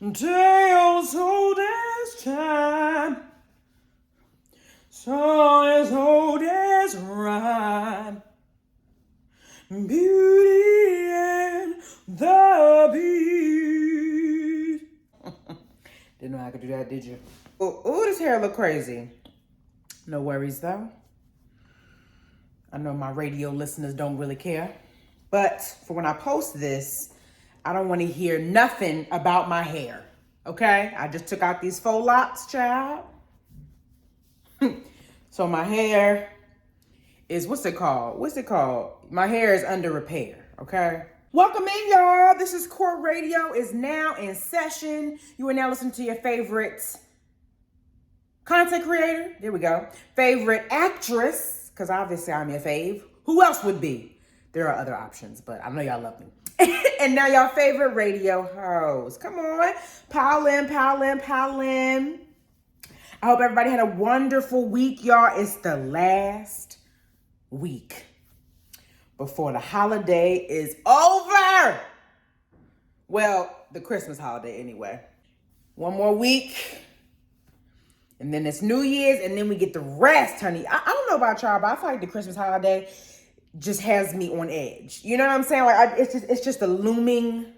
Tales old as time, song as old as rhyme, Beauty and the Beast. Didn't know I could do that, did you? Oh, this hair look crazy. No worries though. I know my radio listeners don't really care. But for when I post this, I don't want to hear nothing about my hair. Okay? I just took out these faux locks, child. So my hair is, what's it called? My hair is under repair, okay? Welcome in, y'all. This is Court Radio is now in session. You are now listening to your favorite content creator. There we go. Favorite actress, because obviously I'm your fave. Who else would be? There are other options, but I know y'all love me. And now y'all favorite radio host. Come on. Pile in. I hope everybody had a wonderful week, y'all. It's the last week before the holiday is over. Well, the Christmas holiday anyway. One more week. And then it's New Year's, and then we get the rest, honey. I don't know about y'all, but I feel like the Christmas holiday just has me on edge. You know what I'm saying? Like it's just a looming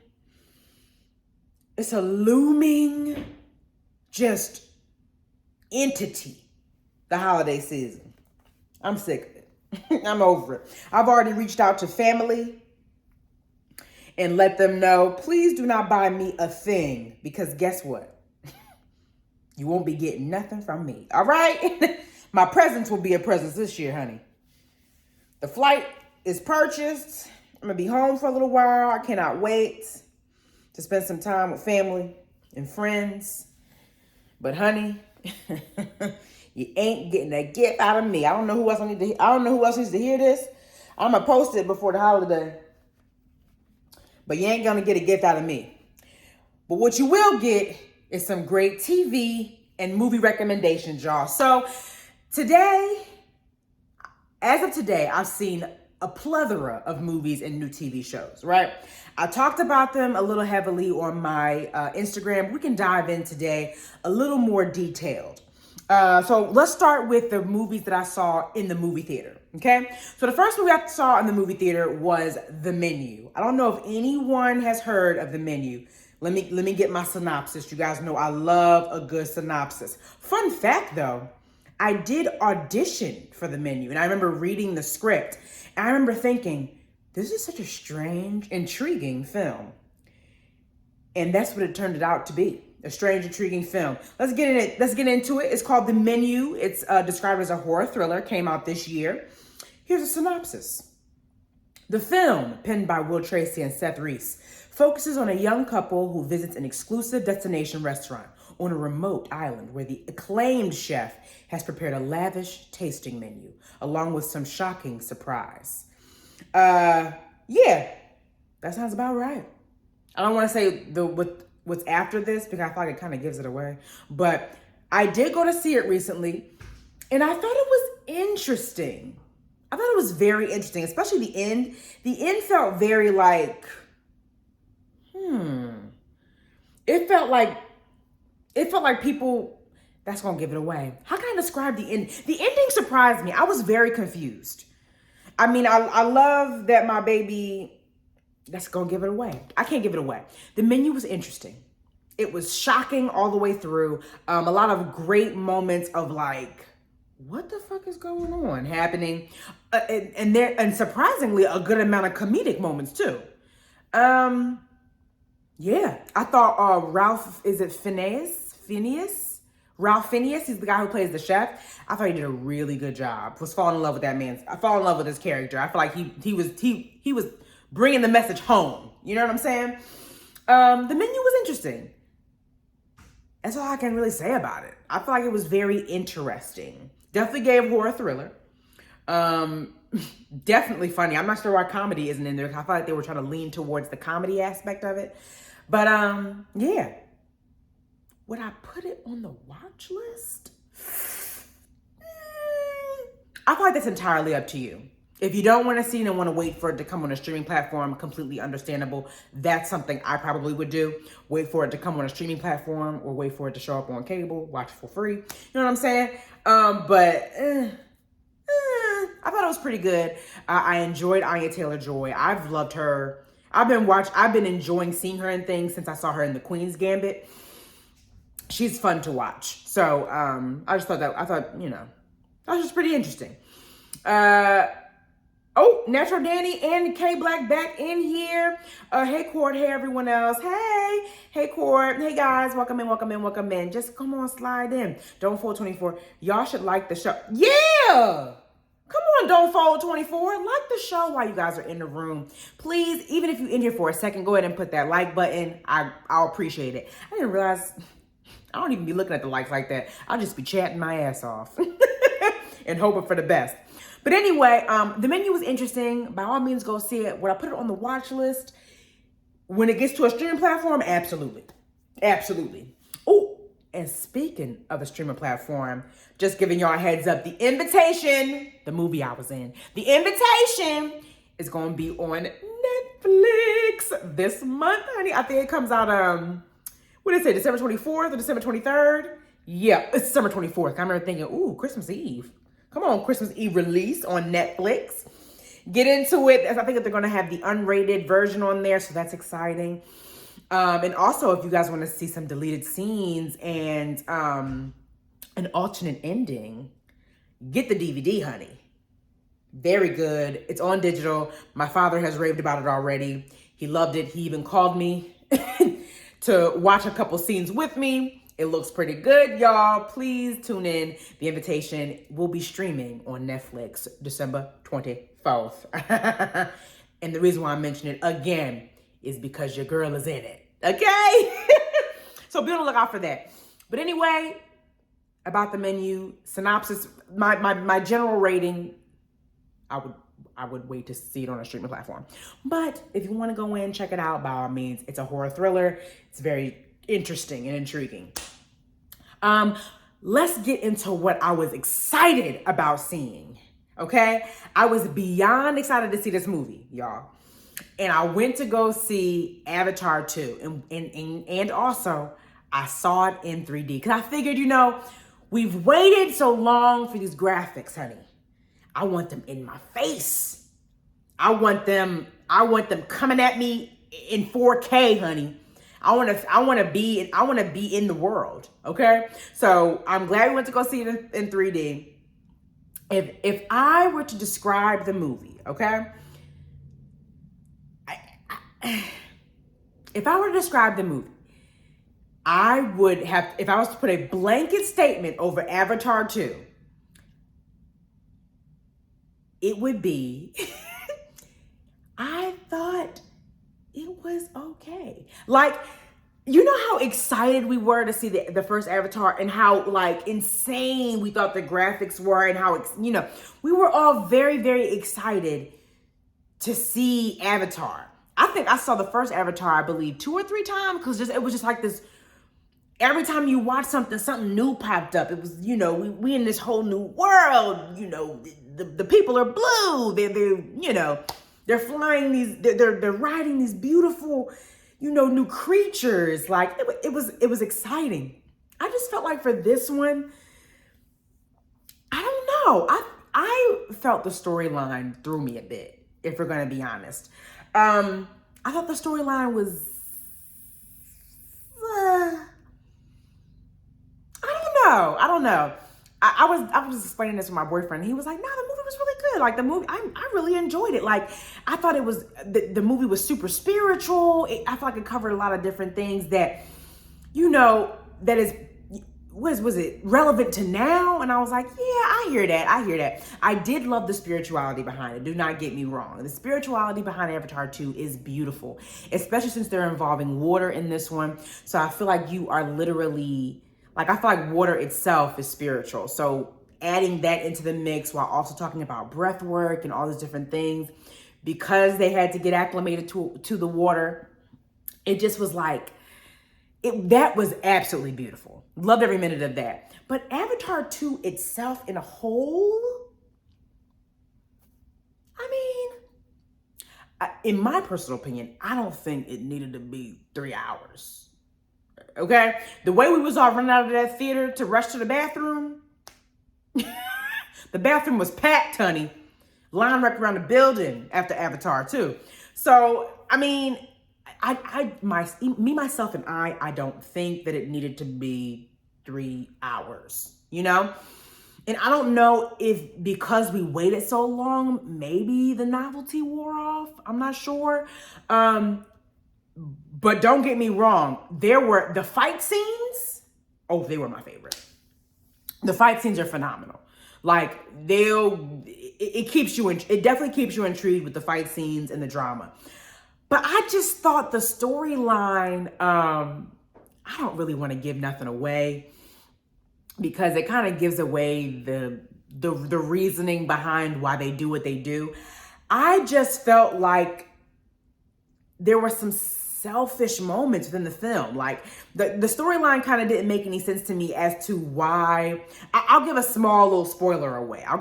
just entity, the holiday season. I'm sick of it. I'm over it. I've already reached out to family and let them know, please do not buy me a thing, because guess what? You won't be getting nothing from me. All right? My presents will be a present this year, honey. The flight is purchased. I'm going to be home for a little while. I cannot wait to spend some time with family and friends. But honey, you ain't getting a gift out of me. I don't know who else needs to hear this. I'm going to post it before the holiday. But you ain't going to get a gift out of me. But what you will get is some great TV and movie recommendations, y'all. So as of today, I've seen a plethora of movies and new TV shows, right? I talked about them a little heavily on my Instagram. We can dive in today a little more detailed. So let's start with the movies that I saw in the movie theater, okay? So the first movie I saw in the movie theater was The Menu. I don't know if anyone has heard of The Menu. Let me get my synopsis. You guys know I love a good synopsis. Fun fact though, I did audition for The Menu, and I remember reading the script, and I remember thinking, this is such a strange, intriguing film. And that's what it turned out to be, a strange, intriguing film. Let's get into it. It's called The Menu. It's described as a horror thriller, came out this year. Here's a synopsis. The film, penned by Will Tracy and Seth Reese, focuses on a young couple who visits an exclusive destination restaurant on a remote island where the acclaimed chef has prepared a lavish tasting menu, along with some shocking surprise. Yeah, that sounds about right. I don't want to say what's after this because I feel like it kind of gives it away. But I did go to see it recently, and I thought it was interesting. I thought it was very interesting, especially the end. The end felt very like, It felt like people, that's gonna give it away. How can I describe the end? The ending surprised me. I was very confused. I mean, I love that my baby, that's gonna give it away. I can't give it away. The Menu was interesting. It was shocking all the way through. A lot of great moments of like, what the fuck is going on happening? And surprisingly, a good amount of comedic moments too. Yeah, I thought Ralph, is it Phineas? Ralph Phineas, he's the guy who plays the chef. I thought he did a really good job. Was falling in love with that man. I fall in love with his character. I feel like he was bringing the message home. You know what I'm saying? The Menu was interesting. That's all I can really say about it. I feel like it was very interesting. Definitely gave horror thriller. Definitely funny. I'm not sure why comedy isn't in there. I feel like they were trying to lean towards the comedy aspect of it. But yeah. Would I put it on the watch list? I feel like that's entirely up to you. If you don't want to see it and want to wait for it to come on a streaming platform, completely understandable. That's something I probably would do. Wait for it to come on a streaming platform or wait for it to show up on cable, watch it for free. You know what I'm saying? I thought it was pretty good. I enjoyed Anya Taylor-Joy. I've loved her. I've been enjoying seeing her in things since I saw her in The Queen's Gambit. She's fun to watch. So I thought, that was just pretty interesting. Natural Danny and K Black back in here. Hey Court, hey everyone else. Hey Court, hey guys, welcome in. Just come on, slide in. Don't Fold 24. Y'all should like the show. Yeah! Come on, Don't Fold 24. Like the show while you guys are in the room. Please, even if you're in here for a second, go ahead and put that like button. I'll appreciate it. I didn't realize I don't even be looking at the likes like that. I'll just be chatting my ass off and hoping for the best. But anyway, the menu was interesting. By all means, go see it. Would I put it on the watch list? When it gets to a streaming platform, absolutely. Absolutely. Oh, and speaking of a streaming platform, just giving y'all a heads up, The Invitation, the movie I was in, The Invitation is going to be on Netflix this month, honey. I think it comes out, what did it say, December 24th or December 23rd? Yeah, it's December 24th. I remember thinking, ooh, Christmas Eve. Come on, Christmas Eve release on Netflix. Get into it. I think that they're going to have the unrated version on there, so that's exciting. And also, if you guys want to see some deleted scenes and an alternate ending, get the DVD, honey. Very good. It's on digital. My father has raved about it already. He loved it. He even called me to watch a couple scenes with me. It looks pretty good, y'all. Please tune in. The Invitation will be streaming on Netflix December 24th. And the reason why I mention it again is because your girl is in it. Okay? So be on the lookout for that. But anyway, about the menu, synopsis, my general rating, I would wait to see it on a streaming platform. But if you want to go in, check it out, by all means. It's a horror thriller. It's very interesting and intriguing. Let's get into what I was excited about seeing. Okay? I was beyond excited to see this movie, y'all. And I went to go see Avatar 2. And also, I saw it in 3D. Because I figured, we've waited so long for these graphics, honey. I want them in my face. I want them coming at me in 4K, honey. I want to be in the world, okay? So I'm glad we went to go see it in 3D. If I were to describe the movie, okay? If I were to describe the movie, I would have, if I was to put a blanket statement over Avatar 2, it would be, I thought it was okay. Like, you know how excited we were to see the first Avatar and how insane we thought the graphics were and how, we were all very, very excited to see Avatar. I think I saw the first Avatar, I believe, 2 or 3 times because it was just like this. Every time you watch something new popped up. It was, we in this whole new world. The people are blue. They're flying they're riding these beautiful, new creatures. It was exciting. I just felt like for this one, I don't know. I felt the storyline threw me a bit, if we're gonna be honest. I thought the storyline was, I don't know. I was explaining this to my boyfriend. He was like, "No, the movie was really good. Like the movie, I really enjoyed it. Like I thought it was the movie was super spiritual. I felt like it covered a lot of different things that, that is was it relevant to now?" And I was like, "Yeah, I hear that. I did love the spirituality behind it. Do not get me wrong. The spirituality behind Avatar 2 is beautiful, especially since they're involving water in this one. So I feel like you are literally." I feel like water itself is spiritual. So adding that into the mix while also talking about breath work and all these different things, because they had to get acclimated to the water, it just was that was absolutely beautiful. Loved every minute of that. But Avatar 2 itself in a whole, In my personal opinion, I don't think it needed to be 3 hours. Okay? The way we was all running out of that theater to rush to the bathroom, the bathroom was packed, honey. Line right around the building after Avatar too. So, I mean, me, myself, and I don't think that it needed to be 3 hours, you know? And I don't know if because we waited so long, maybe the novelty wore off. I'm not sure. But don't get me wrong. There were the fight scenes. Oh, they were my favorite. The fight scenes are phenomenal. Like it keeps you, it definitely keeps you intrigued with the fight scenes and the drama. But I just thought the storyline, I don't really want to give nothing away because it kind of gives away the reasoning behind why they do what they do. I just felt like there were some selfish moments within the film. Like the storyline kind of didn't make any sense to me as to why. I'll give a small little spoiler away. I'm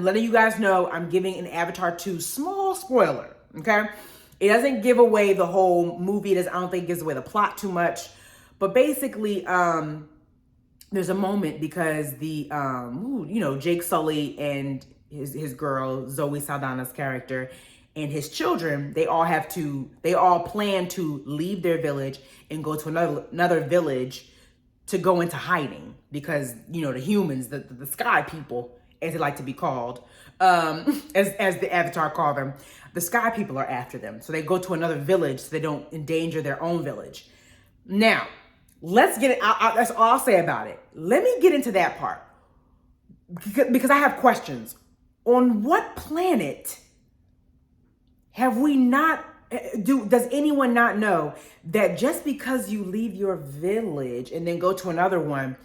letting you guys know I'm giving an Avatar 2 small spoiler, okay? It doesn't give away the whole movie. I don't think it gives away the plot too much. But basically, there's a moment because Jake Sully and his girl, Zoe Saldana's character, and his children, they all plan to leave their village and go to another village to go into hiding because, the humans, the sky people, as they like to be called, as the Avatar called them, the sky people are after them. So they go to another village so they don't endanger their own village. Now, let's get it. That's all I'll say about it. Let me get into that part because I have questions. On what planet have we not, does anyone not know that just because you leave your village and then go to another one,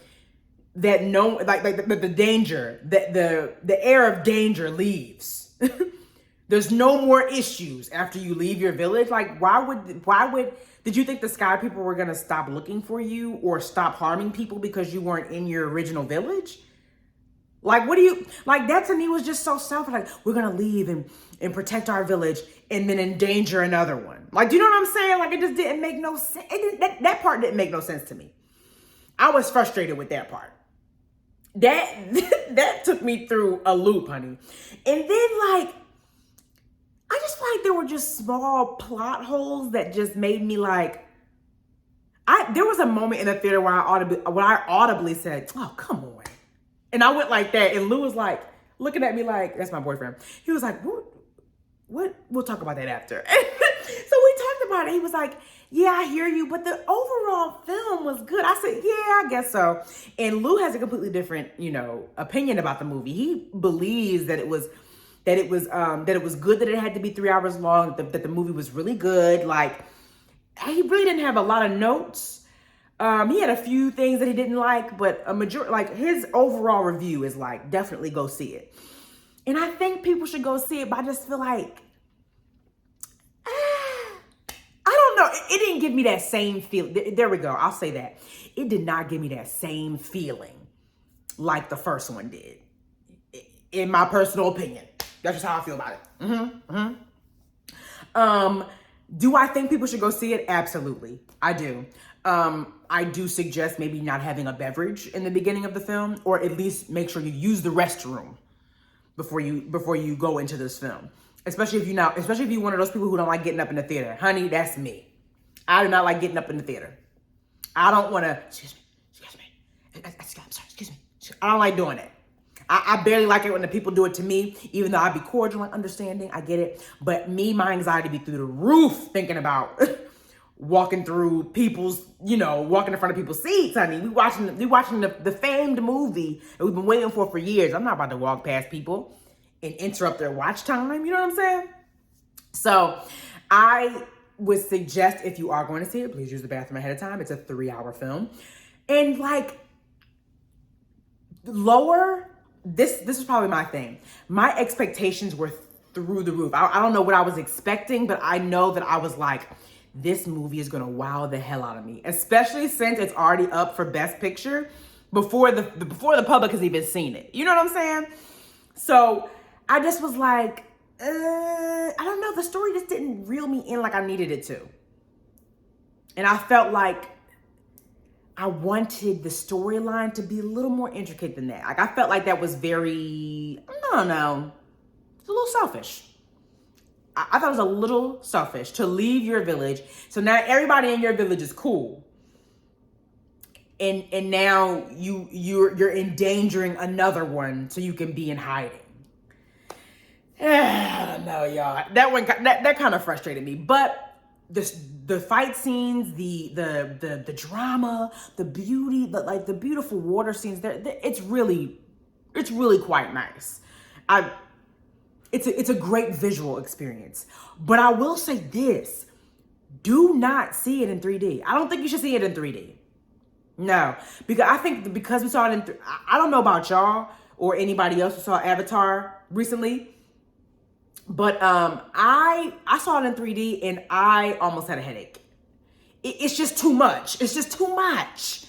that the danger, that the air of danger leaves? There's no more issues after you leave your village. Like, why would, did you think the sky people were gonna stop looking for you or stop harming people because you weren't in your original village? Like, that to me was just so selfish. Like, we're gonna leave and protect our village and then endanger another one. Like, do you know what I'm saying? Like, it just didn't make no sense. That part didn't make no sense to me. I was frustrated with that part. That took me through a loop, honey. And then, like, I just feel like there were just small plot holes that just made me like, there was a moment in the theater where I audibly said, "Oh, come on." And I went like that. And Lou was like, looking at me like, that's my boyfriend. He was like, what? We'll talk about that after. So we talked about it. He was like, yeah, I hear you, but the overall film was good. I said, yeah, I guess so. And Lou has a completely different, opinion about the movie. He believes that it was good, that it had to be 3 hours long, that the movie was really good. Like, he really didn't have a lot of notes. He had a few things that he didn't like, but a majority, like, his overall review is like, definitely go see it. And I think people should go see it, but I just feel like, I don't know. It didn't give me that same feeling. There we go. I'll say that. It did not give me that same feeling like the first one did, in my personal opinion. That's just how I feel about it. Do I think people should go see it? Absolutely. I do. I do suggest maybe not having a beverage in the beginning of the film, or at least make sure you use the restroom before you go into this film. Especially if you're one of those people who don't like getting up in the theater. Honey, that's me. I do not like getting up in the theater. I don't want to, excuse me. I'm sorry, excuse me. I don't like doing it. I barely like it when the people do it to me, even though I'd be cordial and understanding. I get it. But my anxiety be through the roof thinking about walking through people's, walking in front of people's seats, honey. We watching the famed movie that we've been waiting for years. I'm not about to walk past people and interrupt their watch time. You know what I'm saying? So I would suggest, if you are going to see it, please use the bathroom ahead of time. It's a 3-hour film. And like, this is probably my thing. My expectations were through the roof. I don't know what I was expecting, but I know that I was like, this movie is gonna wow the hell out of me, especially since it's already up for Best Picture before the public has even seen it. You know what I'm saying? So I just was like, I don't know. The story just didn't reel me in like I needed it to. And I felt like I wanted the storyline to be a little more intricate than that. Like, I felt like that was very, I don't know, it's a little selfish. I thought it was a little selfish to leave your village. So now everybody in your village is cool. And now you're endangering another one so you can be in hiding. I don't know, y'all. That kind of frustrated me. But the fight scenes, the drama, the beauty, the beautiful water scenes, it's really quite nice. It's a great visual experience. But I will say this: do not see it in 3D. I don't think you should see it in 3D. No, because I think because we saw it in, I don't know about y'all or anybody else who saw Avatar recently, but I saw it in 3D and I almost had a headache. It's just too much. It's just too much.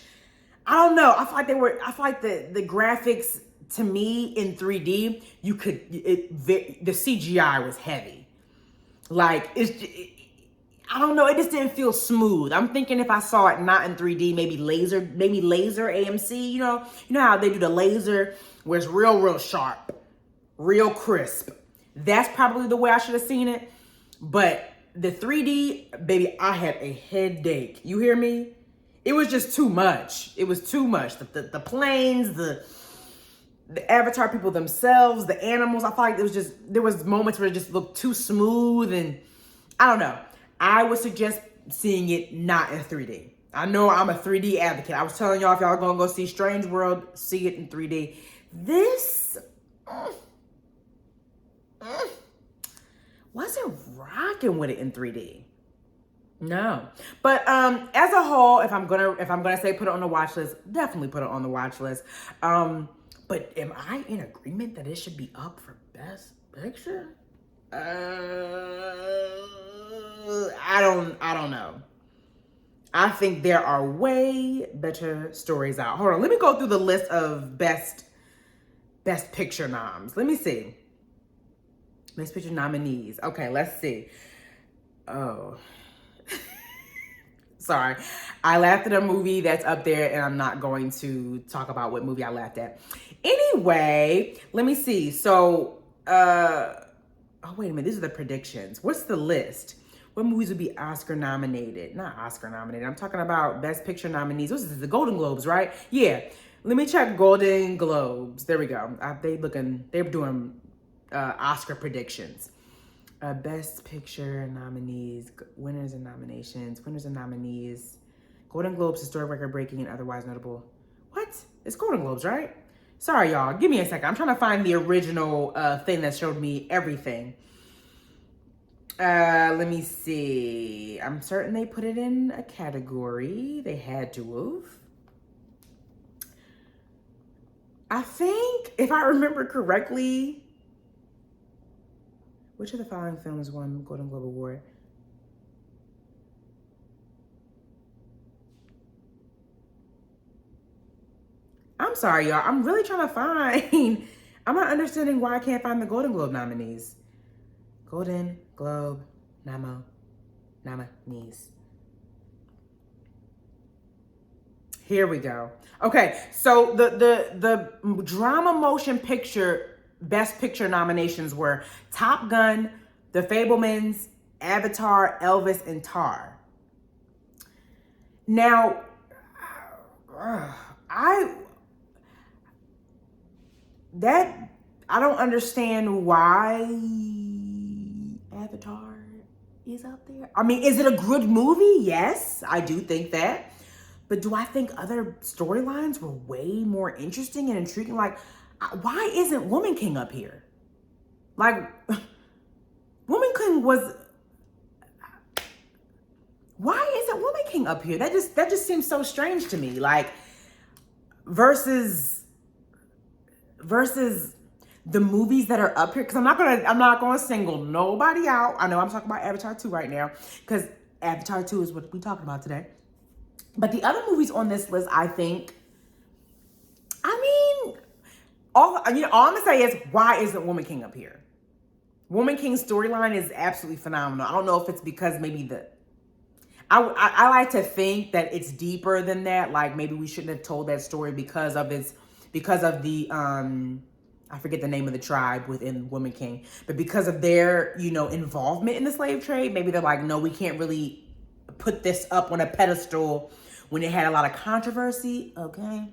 I don't know. I feel like the graphics to me in 3D, the CGI was heavy. Like I don't know. It just didn't feel smooth. I'm thinking if I saw it not in 3D, maybe laser AMC, you know how they do the laser where it's real sharp, real crisp. That's probably the way I should have seen it. But the 3D, baby, I had a headache. You hear me? It was just too much. It was too much. The planes, the Avatar people themselves, the animals. I felt like there was moments where it just looked too smooth, and I don't know. I would suggest seeing it not in 3D. I know I'm a 3D advocate. I was telling y'all, if y'all are gonna go see Strange World, see it in 3D. This wasn't rocking with it in 3D. No, but as a whole, if I'm gonna say put it on the watch list, definitely put it on the watch list. But am I in agreement that it should be up for Best Picture? I don't know. I think there are way better stories out. Hold on, let me go through the list of best picture noms. Let me see. Best Picture nominees. Okay, let's see. Oh. Sorry. I laughed at a movie that's up there, and I'm not going to talk about what movie I laughed at. Anyway, let me see. So, oh, wait a minute. These are the predictions. What's the list? What movies would be Oscar nominated? Not Oscar nominated. I'm talking about Best Picture nominees. What's this? The Golden Globes, right? Yeah. Let me check Golden Globes. There we go. They're doing Oscar predictions. Best Picture nominees, winners and nominations, winners and nominees. Golden Globes, historic record breaking and otherwise notable. What? It's Golden Globes, right? Sorry, y'all. Give me a second. I'm trying to find the original thing that showed me everything. Let me see. I'm certain they put it in a category. They had to have. I think, if I remember correctly, which of the following films won Golden Globe Award? I'm sorry, y'all. I'm really trying to find. I'm not understanding why I can't find the Golden Globe nominees. Golden Globe nominees. Here we go. Okay, so the drama motion picture Best Picture nominations were Top Gun, The Fabelmans, Avatar, Elvis, and Tar. Now, I don't understand why Avatar is out there. I mean, is it a good movie? Yes, I do think that. But do I think other storylines were way more interesting and intriguing? Like, why isn't Woman King up here? Like, Woman King was. Why isn't Woman King up here? That just seems so strange to me. Like, versus the movies that are up here. Because I'm not gonna single nobody out. I know I'm talking about Avatar 2 right now, because Avatar 2 is what we're talking about today. But the other movies on this list, I think, all I'm gonna say is, why isn't Woman King up here? Woman King storyline is absolutely phenomenal. I don't know if it's because maybe I like to think that it's deeper than that. Like maybe we shouldn't have told that story because of the I forget the name of the tribe within Woman King, but because of their, involvement in the slave trade, maybe they're like, no, we can't really put this up on a pedestal when it had a lot of controversy. Okay.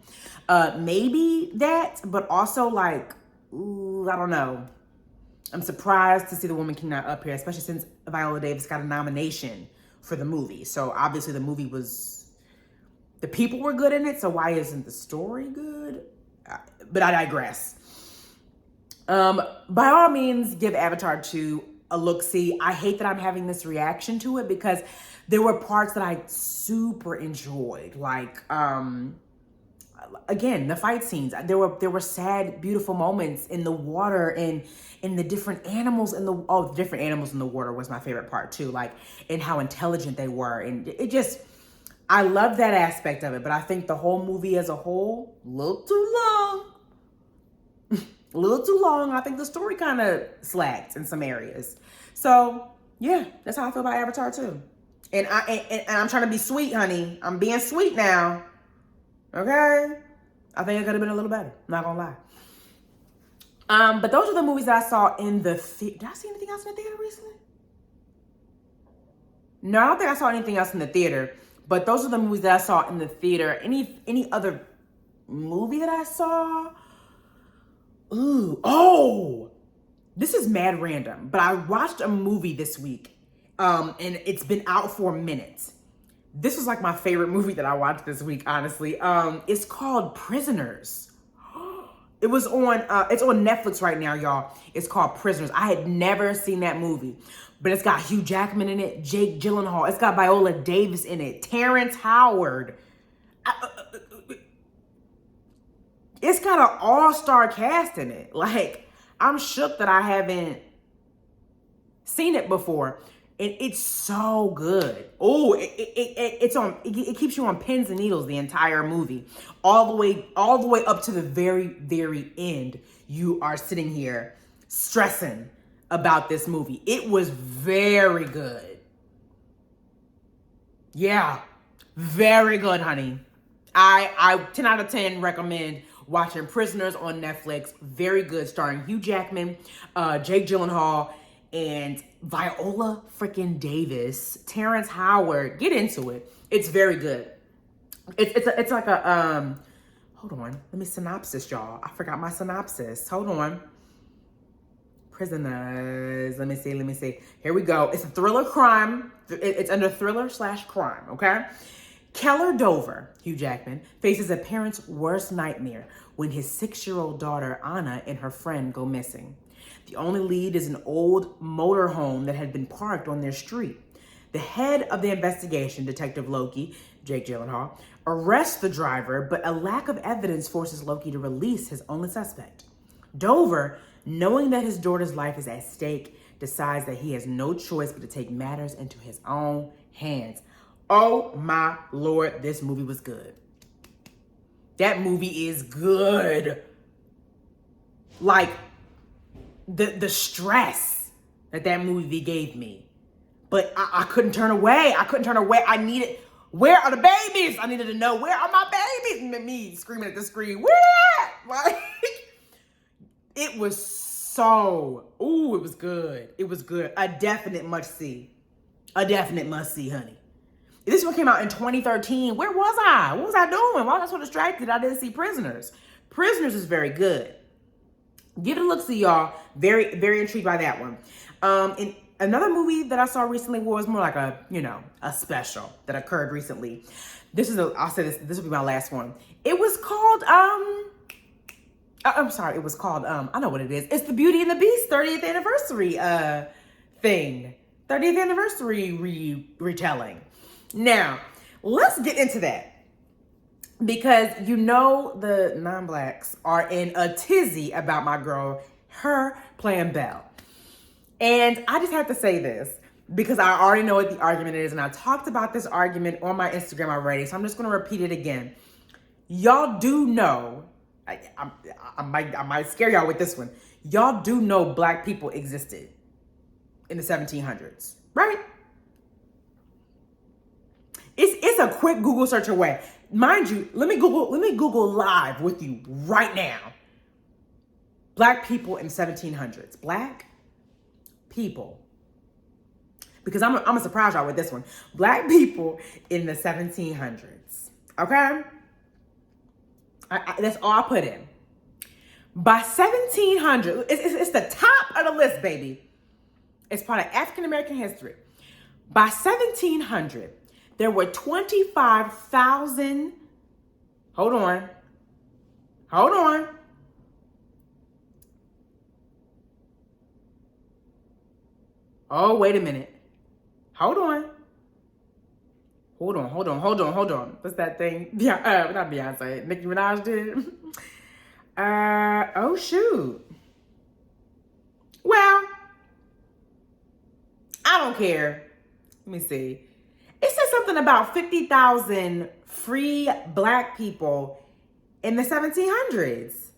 Maybe that, but also like, ooh, I don't know. I'm surprised to see the Woman King not up here, especially since Viola Davis got a nomination for the movie. So obviously the people were good in it. So why isn't the story good? But I digress. By all means, give Avatar 2 a look-see. I hate that I'm having this reaction to it because there were parts that I super enjoyed. Like, again, the fight scenes. There were sad, beautiful moments in the water and in the different animals the different animals in the water was my favorite part too. Like, and how intelligent they were. And I love that aspect of it. But I think the whole movie as a whole, a little too long. A little too long. I think the story kind of slacked in some areas. So yeah, that's how I feel about Avatar 2. And I'm trying to be sweet, honey. I'm being sweet now. Okay? I think it could have been a little better. Not gonna lie. But those are the movies that I saw in the theater. Did I see anything else in the theater recently? No, I don't think I saw anything else in the theater. But those are the movies that I saw in the theater. Any other movie that I saw? Ooh, oh! This is mad random, but I watched a movie this week. And it's been out for a minute. This was like my favorite movie that I watched this week, honestly. It's called Prisoners. It's on Netflix right now, y'all. It's called Prisoners. I had never seen that movie, but it's got Hugh Jackman in it, Jake Gyllenhaal. It's got Viola Davis in it, Terrence Howard. It's got an all-star cast in it. Like, I'm shook that I haven't seen it before. And it's so good. Oh, it keeps you on pins and needles the entire movie. All the way up to the very, very end. You are sitting here stressing about this movie. It was very good. Yeah, very good, honey. I 10 out of 10 recommend watching Prisoners on Netflix. Very good, starring Hugh Jackman, Jake Gyllenhaal, and Viola freaking Davis, Terrence Howard. Get into it. It's very good. It's like a hold on. Let me synopsis, y'all. I forgot my synopsis. Hold on. Prisoners. Let me see. Here we go. It's a thriller crime. It's under thriller/crime, okay? Keller Dover, Hugh Jackman, faces a parent's worst nightmare when his 6-year-old daughter, Anna, and her friend go missing. The only lead is an old motorhome that had been parked on their street. The head of the investigation, Detective Loki, Jake Gyllenhaal, arrests the driver, but a lack of evidence forces Loki to release his only suspect. Dover, knowing that his daughter's life is at stake, decides that he has no choice but to take matters into his own hands. Oh my Lord, this movie was good. That movie is good. Like, the stress that movie gave me. But I couldn't turn away. I needed, where are the babies? I needed to know, where are my babies? Me screaming at the screen, where? Like, it was it was good. It was good. A definite must see. Honey. This one came out in 2013. Where was I? What was I doing? Why was I so distracted? I didn't see Prisoners. Prisoners is very good. Give it a look, see y'all. Very, very intrigued by that one. And another movie that I saw recently was more like a special that occurred recently. I'll say this will be my last one. It was called, I'm sorry, it was called, I know what it is. It's the Beauty and the Beast 30th anniversary thing. 30th anniversary retelling. Now, let's get into that. Because the non-blacks are in a tizzy about my girl, her playing Belle. And I just have to say this because I already know what the argument is. And I talked about this argument on my Instagram already. So I'm just going to repeat it again. Y'all do know, I might scare y'all with this one. Y'all do know black people existed in the 1700s, right? It's a quick Google search away. Mind you, let me Google live with you right now. Black people in 1700s. Black people. Because I'm gonna surprise y'all with this one. Black people in the 1700s. Okay? That's all I put in. By 1700, it's the top of the list, baby. It's part of African American history. By 1700, there were 25,000. Hold on. Oh, wait a minute. Hold on. What's that thing? Yeah, not Beyonce. Nicki Minaj did. Oh shoot. Well, I don't care. Let me see. It says something about 50,000 free black people in the 1700s.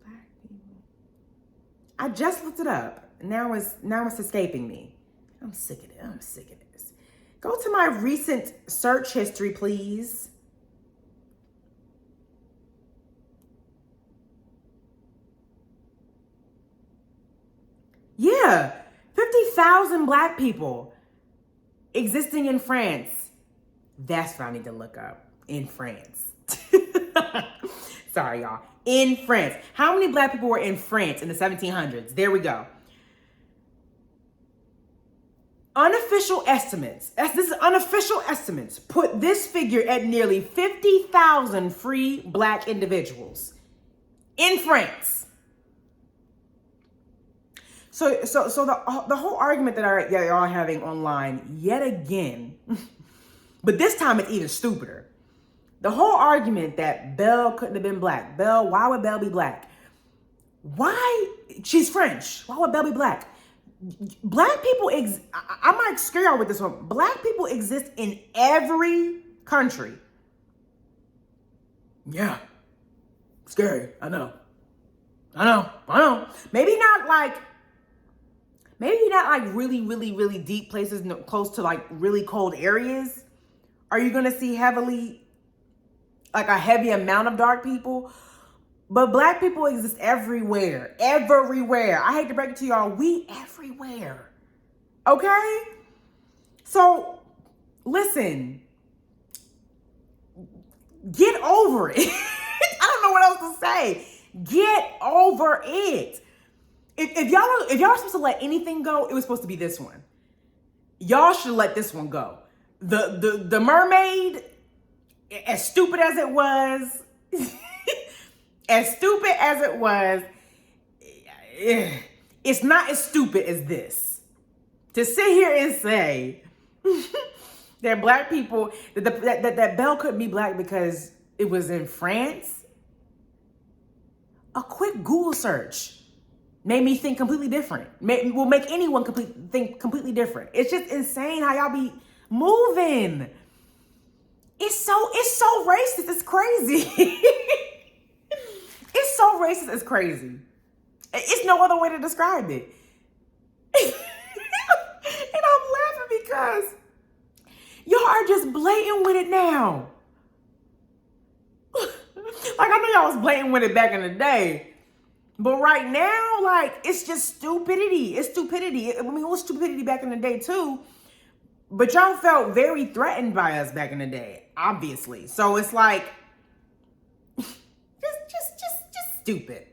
Black people. I just looked it up. Now it's escaping me. I'm sick of this. Go to my recent search history, please. Yeah, 50,000 black people existing in France. That's what I need to look up. In France. Sorry, y'all. In France. How many black people were in France in the 1700s? There we go. Unofficial estimates. This is unofficial estimates. Put this figure at nearly 50,000 free black individuals in France. So the whole argument that y'all are having online yet again, but this time it's even stupider. The whole argument that Belle couldn't have been black. Belle, why would Belle be black? Why? She's French. Why would Belle be black? Black people, I might scare y'all with this one. Black people exist in every country. Yeah. Scary. I know. Maybe not like really, really, really deep places close to like really cold areas. Are you going to see a heavy amount of dark people? But black people exist everywhere. Everywhere. I hate to break it to y'all. We everywhere. Okay? So, listen. Get over it. I don't know what else to say. Get over it. If y'all are supposed to let anything go, it was supposed to be this one. Y'all should let this one go. The mermaid, as stupid as it was, it's not as stupid as this. To sit here and say that black people, that Belle couldn't be black because it was in France, a quick Google search made me think completely different. Will make anyone think completely different. It's just insane how y'all be moving. It's so racist. It's crazy. It's so racist. It's crazy. It's no other way to describe it. And I'm laughing because y'all are just blatant with it now. Like, I know y'all was blatant with it back in the day. But right now, like, it's just stupidity. It's stupidity. I mean, it was stupidity back in the day, too. But y'all felt very threatened by us back in the day, obviously. So it's like, just stupid.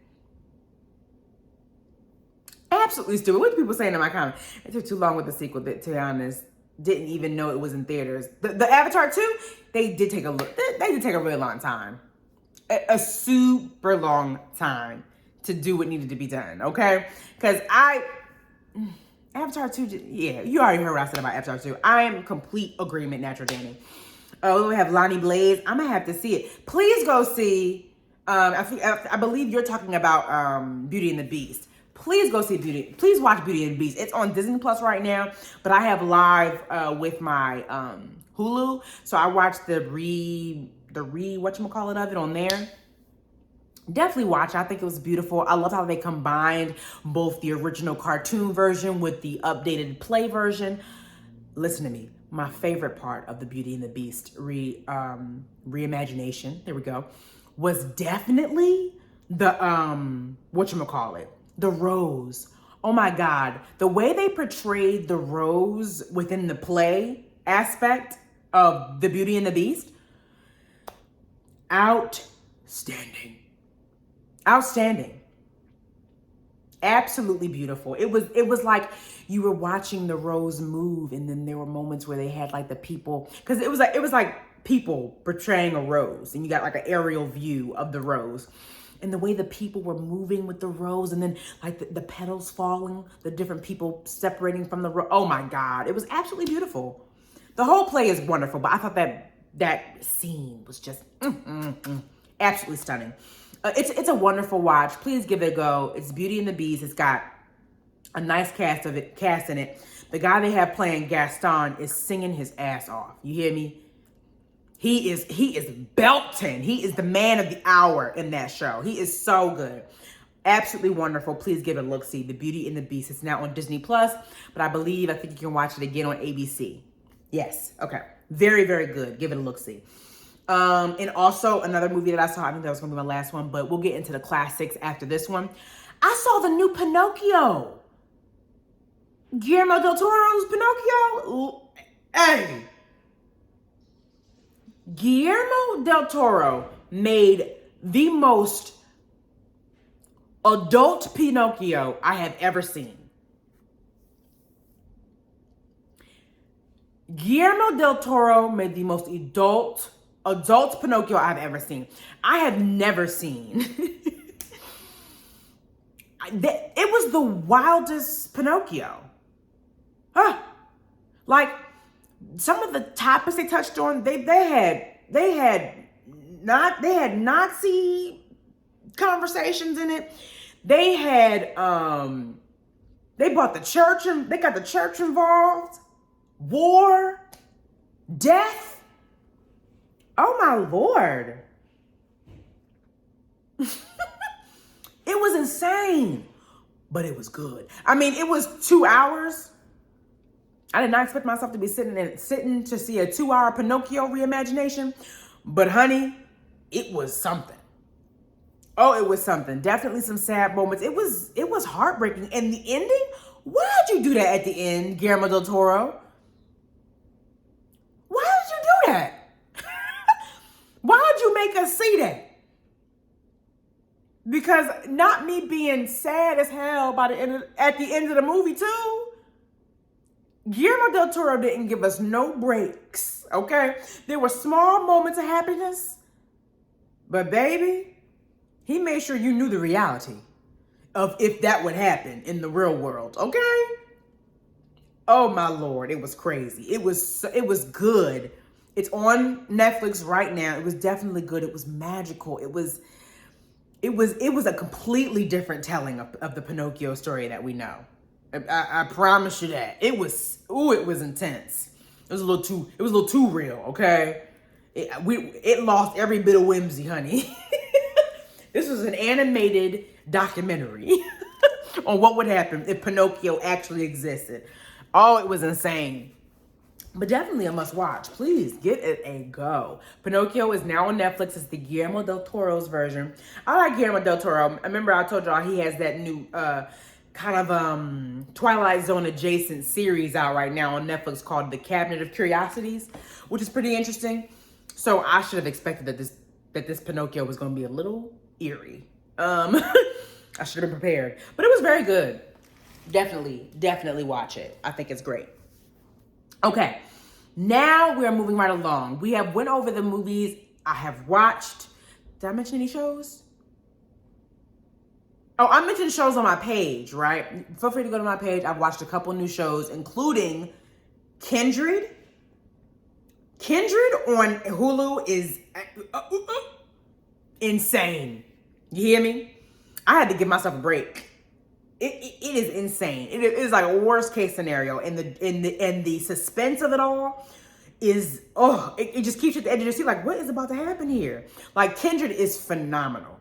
Absolutely stupid. What are people saying in my comments? It took too long with the sequel, to be honest. Didn't even know it was in theaters. The Avatar 2, they did take a look. They did take a really long time. A super long time to do what needed to be done, okay? Because Avatar 2, yeah, you already heard what I said about Avatar 2. I am in complete agreement, Natural Danny. We have Lonnie Blaze. I'm going to have to see it. Please go see, I believe you're talking about Beauty and the Beast. Please go see please watch Beauty and the Beast. It's on Disney Plus right now, but I have live with my Hulu. So I watched the whatchamacallit of it on there. Definitely watch it. I think it was beautiful. I love how they combined both the original cartoon version with the updated play version. Listen to me. My favorite part of the Beauty and the Beast reimagination, there we go, was definitely the whatchamacallit, the rose. Oh my God. The way they portrayed the rose within the play aspect of the Beauty and the Beast, outstanding. Outstanding. Absolutely beautiful. It was like you were watching the rose move, and then there were moments where they had like the people, because it was like people portraying a rose, and you got like an aerial view of the rose. And the way the people were moving with the rose, and then like the petals falling, the different people separating from the rose. Oh my God. It was absolutely beautiful. The whole play is wonderful, but I thought that scene was just absolutely stunning. It's a wonderful watch. Please give it a go. It's Beauty and the Beast. It's got a nice cast in it. The guy they have playing Gaston is singing his ass off. You hear me? He is belting. He is the man of the hour in that show. He is so good. Absolutely wonderful. Please give it a look-see. The Beauty and the Beast. It's now on Disney Plus, but I think you can watch it again on ABC. Yes. Okay. Very, very good. Give it a look-see. And also another movie that I saw, I think that was going to be my last one, but we'll get into the classics after this one. I saw the new Pinocchio. Guillermo del Toro's Pinocchio. Hey. Guillermo del Toro made the most adult Pinocchio I have ever seen. Guillermo del Toro made the most adult Pinocchio I've ever seen. I have never seen. It was the wildest Pinocchio. Huh. Like some of the topics they touched on, they had Nazi conversations in it. They had they brought the church in, they got the church involved. War, death. Oh my Lord. It was insane, but it was good. I mean, it was 2 hours. I did not expect myself to be sitting to see a 2-hour Pinocchio reimagination, but honey, it was something. Oh, it was something. Definitely some sad moments. It was heartbreaking. And the ending, why'd you do that at the end, Guillermo del Toro? Why did you do that? Why'd you make us see that? Because not me being sad as hell at the end of the movie too. Guillermo del Toro didn't give us no breaks, okay? There were small moments of happiness, but baby, he made sure you knew the reality of if that would happen in the real world, okay? Oh my Lord, it was crazy. It was good. It's on Netflix right now. It was definitely good. It was magical. It was a completely different telling of the Pinocchio story that we know. I promise you that. It was intense. It was a little too real, okay? It lost every bit of whimsy, honey. This was an animated documentary on what would happen if Pinocchio actually existed. Oh, it was insane. But definitely a must watch. Please give it a go. Pinocchio is now on Netflix. It's the Guillermo del Toro's version. I like Guillermo del Toro. I remember I told y'all he has that new kind of Twilight Zone adjacent series out right now on Netflix called The Cabinet of Curiosities, which is pretty interesting. So I should have expected that this Pinocchio was going to be a little eerie. I should have been prepared. But it was very good. Definitely watch it. I think it's great. Okay, now we are moving right along. We have went over the movies I have watched. Did I mention any shows? Oh, I mentioned shows on my page, right? Feel free to go to my page. I've watched a couple new shows, including Kindred. Kindred on Hulu is insane. You hear me? I had to give myself a break. It is insane. It is like a worst case scenario, and the suspense of it all is it just keeps you at the edge of your seat. Like, what is about to happen here? Like, Kindred is phenomenal.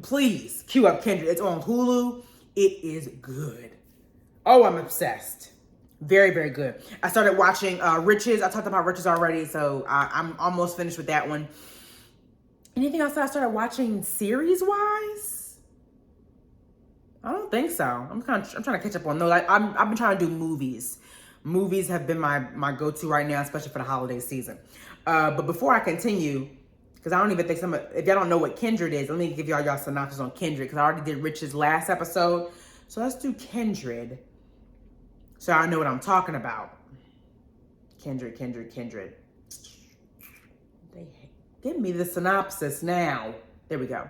Please cue up Kindred. It's on Hulu. It is good. Oh, I'm obsessed. Very, very good. I started watching Riches. I talked about Riches already, so I'm almost finished with that one. Anything else that I started watching series-wise? I don't think so. I'm trying to catch up on those. I've been trying to do movies. Movies have been my go-to right now, especially for the holiday season. But before I continue, because I don't even think if y'all don't know what Kindred is, let me give y'all synopsis on Kindred, because I already did Rich's last episode. So let's do Kindred, so I know what I'm talking about. Kindred. Give me the synopsis now. There we go.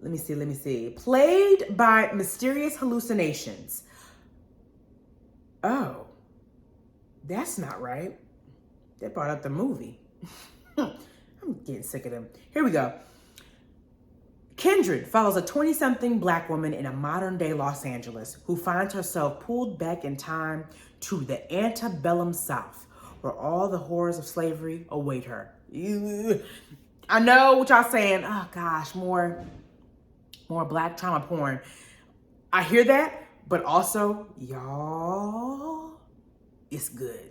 Let me see. Plagued by mysterious hallucinations. Oh, that's not right. They brought up the movie. I'm getting sick of them. Here we go. Kindred follows a 20-something Black woman in a modern-day Los Angeles who finds herself pulled back in time to the antebellum South, where all the horrors of slavery await her. I know what y'all saying. Oh gosh, more Black trauma porn. I hear that, but also, y'all, it's good.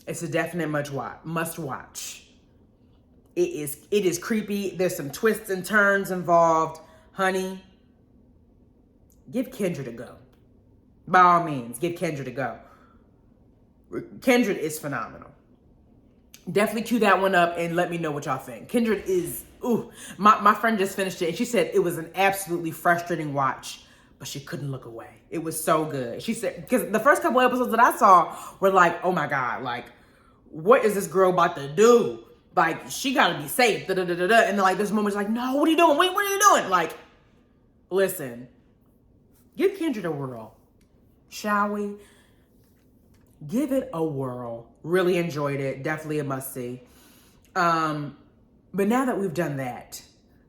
It's a definite must watch. It is creepy. There's some twists and turns involved. Honey, give Kindred a go. By all means, give Kindred a go. Kindred is phenomenal. Definitely cue that one up and let me know what y'all think. Kindred is, my friend just finished it and she said it was an absolutely frustrating watch, but she couldn't look away. It was so good. She said, because the first couple episodes that I saw were like, oh my God, like, what is this girl about to do? Like, she gotta be safe, And then like, there's moments like, no, what are you doing? Wait, what are you doing? Like, listen, give Kindred a whirl, shall we? Give it a whirl. Really enjoyed it. Definitely a must-see. But now that we've done that,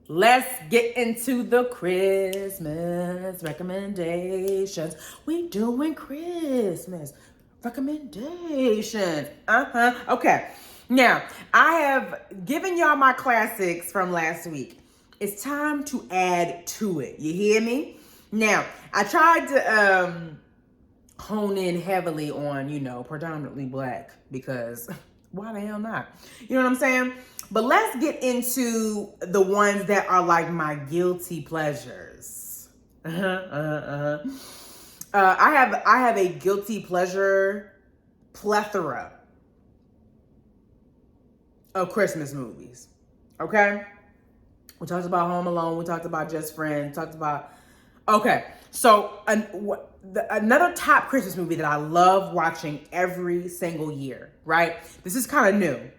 let's get into the Christmas recommendations. We doing Christmas recommendations. Okay. Now, I have given y'all my classics from last week. It's time to add to it. You hear me? Now, I tried to hone in heavily on, predominantly Black, because why the hell not? You know what I'm saying? But let's get into the ones that are like my guilty pleasures. I have a guilty pleasure plethora of Christmas movies. Okay? We talked about Home Alone. We talked about Just Friends. Okay. So another top Christmas movie that I love watching every single year, right? This is kind of new.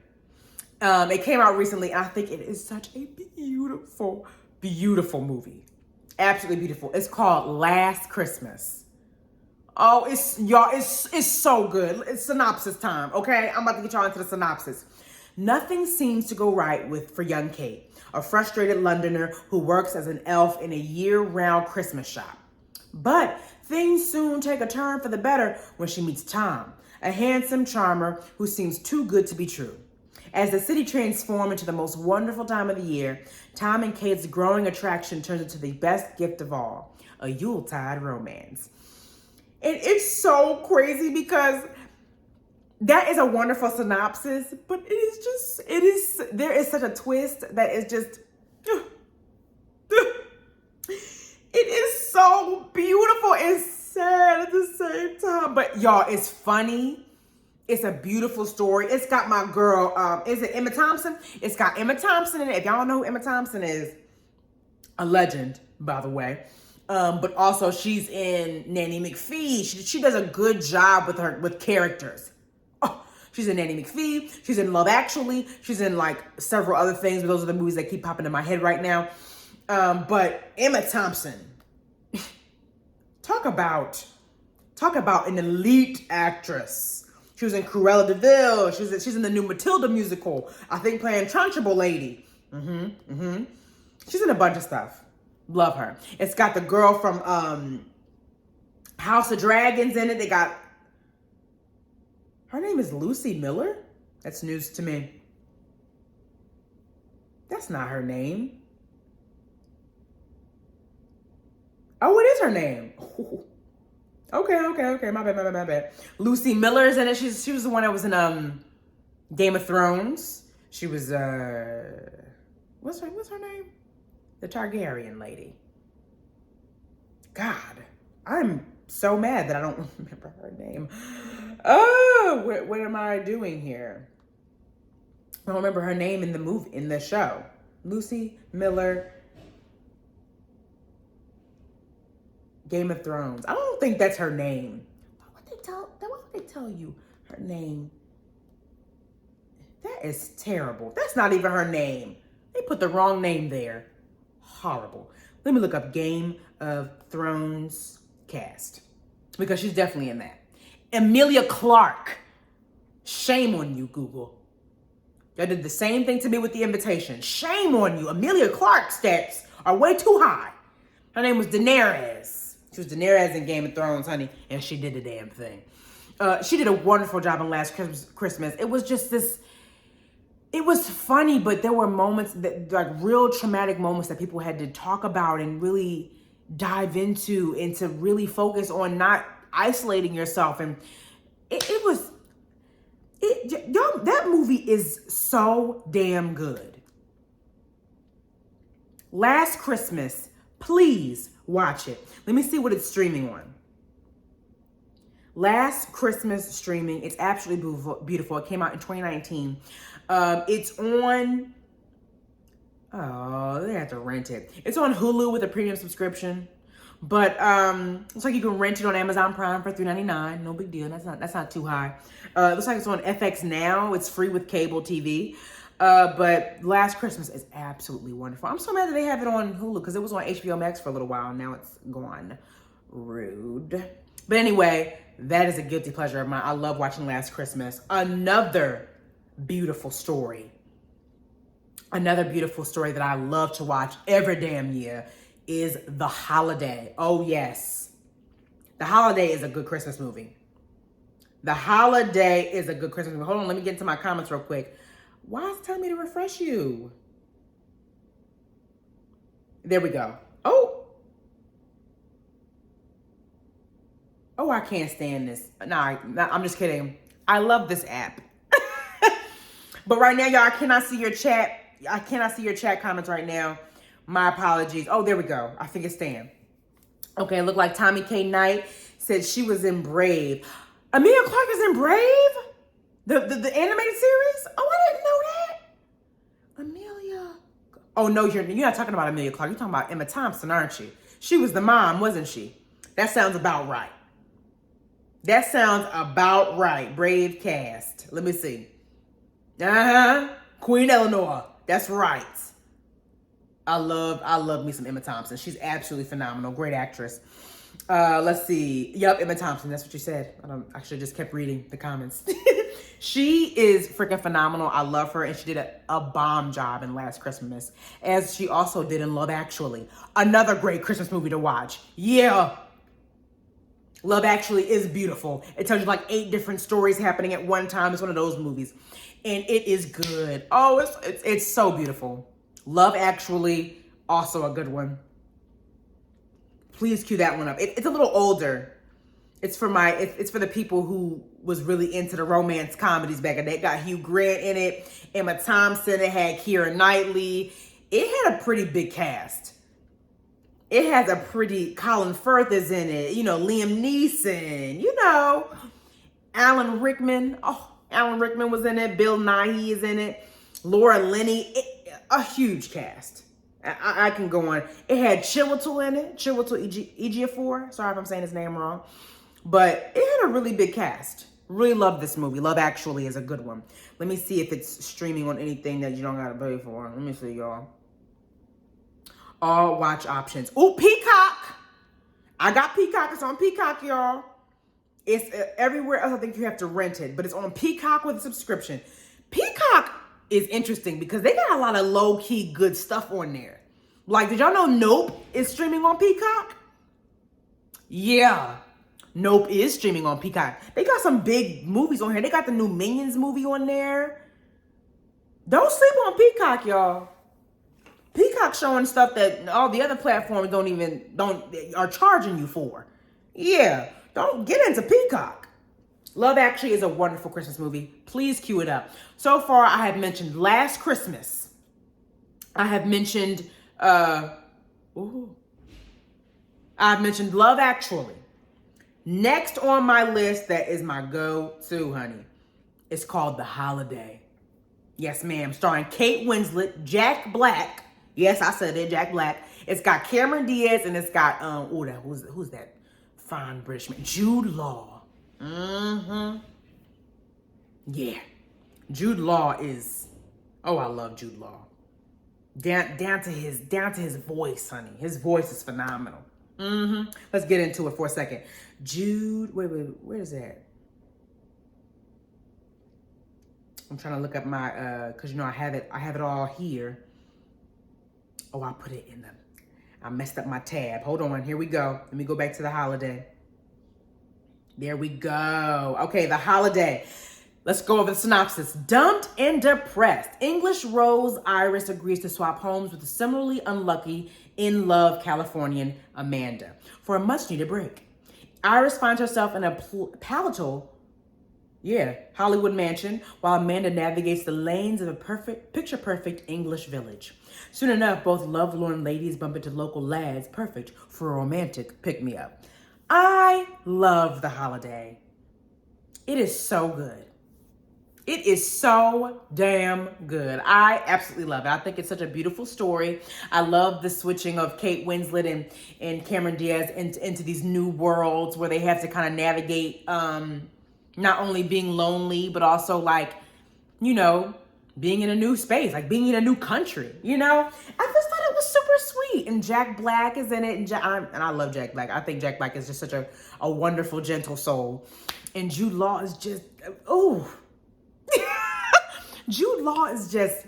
It came out recently. And I think it is such a beautiful, beautiful movie. Absolutely beautiful. It's called Last Christmas. Oh, it's so good. It's synopsis time, okay? I'm about to get y'all into the synopsis. Nothing seems to go right for young Kate, a frustrated Londoner who works as an elf in a year-round Christmas shop. But things soon take a turn for the better when she meets Tom, a handsome charmer who seems too good to be true. As the city transforms into the most wonderful time of the year, Tom and Kate's growing attraction turns into the best gift of all, a Yuletide romance. And it's so crazy because that is a wonderful synopsis, but there is such a twist that is just, it is so beautiful and sad at the same time. But y'all, it's funny. It's a beautiful story. It's got my girl, is it Emma Thompson? It's got Emma Thompson in it. If y'all don't know who Emma Thompson is, a legend, by the way. But also she's in Nanny McPhee. She does a good job with characters. She's in Nanny McPhee. She's in Love Actually. She's in like several other things, but those are the movies that keep popping in my head right now. But Emma Thompson, talk about an elite actress. She was in Cruella de Vil. She's in the new Matilda musical, I think, playing Trunchbull Lady. She's in a bunch of stuff. Love her. It's got the girl from House of Dragons in it. They got, her name is Lucy Miller. That's news to me. That's not her name. Oh, it is her name. Okay. My bad. Lucy Miller's in it. She was the one that was in Game of Thrones. She was what's her name? The Targaryen lady. God, I'm so mad that I don't remember her name. Oh, what am I doing here? I don't remember her name in the show. Lucy Miller, Game of Thrones. I don't think that's her name. Why would they tell you her name? That is terrible. That's not even her name. They put the wrong name there. Horrible. Let me look up Game of Thrones cast, because she's definitely in that. Emilia Clarke. Shame on you, Google. Y'all did the same thing to me with The Invitation. Shame on you. Emilia Clarke's stats are way too high. Her name was Daenerys. She was Daenerys in Game of Thrones, honey, and she did the damn thing. She did a wonderful job in Last Christmas. It was just this, it was funny, but there were moments, like real traumatic moments that people had to talk about and really dive into, and to really focus on not isolating yourself. And that movie is so damn good. Last Christmas, please watch it. Let me see what it's streaming on. Last Christmas streaming. It's absolutely beautiful. It came out in 2019. It's on, they have to rent it. It's on Hulu with a premium subscription. But looks like you can rent it on Amazon Prime for $3.99. No big deal. That's not too high. Looks like it's on FX now. It's free with cable TV. But Last Christmas is absolutely wonderful. I'm so mad that they have it on Hulu, because it was on HBO Max for a little while. Now it's gone. Rude. But anyway, that is a guilty pleasure of mine. I love watching Last Christmas. Another beautiful story. Another beautiful story that I love to watch every damn year is The Holiday. Oh, yes. The Holiday is a good Christmas movie. The Holiday is a good Christmas movie. Hold on, let me get into my comments real quick. Why is it telling me to refresh you? There we go. Oh, I can't stand this. Nah, I'm just kidding. I love this app. But right now, y'all, I cannot see your chat. I cannot see your chat comments right now. My apologies. Oh, there we go. I think it's staying. Okay, it looked like Tommy K. Knight said she was in Brave. Emilia Clarke is in Brave? The animated series? Oh, I didn't know that. Amelia. Oh, no, you're not talking about Emilia Clarke. You're talking about Emma Thompson, aren't you? She was the mom, wasn't she? That sounds about right. That sounds about right. Brave cast. Let me see. Queen Eleanor. That's right. I love me some Emma Thompson. She's absolutely phenomenal. Great actress. Let's see. Yep, Emma Thompson. That's what you said. I should have just kept reading the comments. She is freaking phenomenal. I love her. And she did a bomb job in Last Christmas, as she also did in Love Actually. Another great Christmas movie to watch. Yeah. Love Actually is beautiful. It tells you like 8 different stories happening at one time. It's one of those movies. And it is good. Oh, it's so beautiful. Love Actually, also a good one. Please cue that one up. It's a little older. It's for the people who was really into the romance comedies back in the day. It got Hugh Grant in it, Emma Thompson. It had Keira Knightley. It had a pretty big cast. It has a pretty, Colin Firth is in it. You know, Liam Neeson. You know, Alan Rickman. Oh, Alan Rickman was in it. Bill Nighy is in it. Laura Linney. A huge cast. I can go on. It had Chiwetel in it. Chiwetel Ejiofor. Sorry if I'm saying his name wrong. But it had a really big cast. Really love this movie. Love Actually is a good one. Let me see if it's streaming on anything that you don't gotta pay for. Let me see, y'all. All watch options. Oh, Peacock. I got Peacock. It's on Peacock, y'all. It's everywhere else. I think you have to rent it, but it's on Peacock with a subscription. Peacock is interesting because they got a lot of low-key good stuff on there. Like, did y'all know Nope is streaming on Peacock? Yeah. Nope is streaming on Peacock. They got some big movies on here. They got the new Minions movie on there. Don't sleep on Peacock, y'all. Peacock showing stuff that all the other platforms are charging you for. Yeah, don't get into Peacock. Love Actually is a wonderful Christmas movie. Please cue it up. So far, I have mentioned Last Christmas. I have mentioned, I've mentioned Love Actually. Next on my list, that is my go-to, honey. It's called The Holiday. Yes, ma'am. Starring Kate Winslet, Jack Black. Yes, I said it, Jack Black. It's got Cameron Diaz and it's got, who's that fine British man? Jude Law. Yeah. Jude Law is, oh, I love Jude Law. Down to his voice, honey. His voice is phenomenal. Let's get into it for a second. Jude, wait, where is that? I'm trying to look up my, cause I have it all here. Oh, I put it in I messed up my tab. Hold on, here we go. Let me go back to The Holiday. There we go. Okay, The Holiday. Let's go over the synopsis. Dumped and depressed, English Rose Iris agrees to swap homes with the similarly unlucky, in-love Californian Amanda for a much-needed break. Iris finds herself in a palatal, Hollywood mansion, while Amanda navigates the lanes of a picture-perfect English village. Soon enough, both lovelorn ladies bump into local lads, perfect for a romantic pick-me-up. I love The Holiday. It is so good. It is so damn good. I absolutely love it. I think it's such a beautiful story. I love the switching of Kate Winslet and Cameron Diaz into these new worlds where they have to kind of navigate not only being lonely, but also being in a new space, like being in a new country, I just thought it was super sweet. And Jack Black is in it. And I love Jack Black. I think Jack Black is just such a wonderful, gentle soul. And Jude Law is just, Jude Law is just,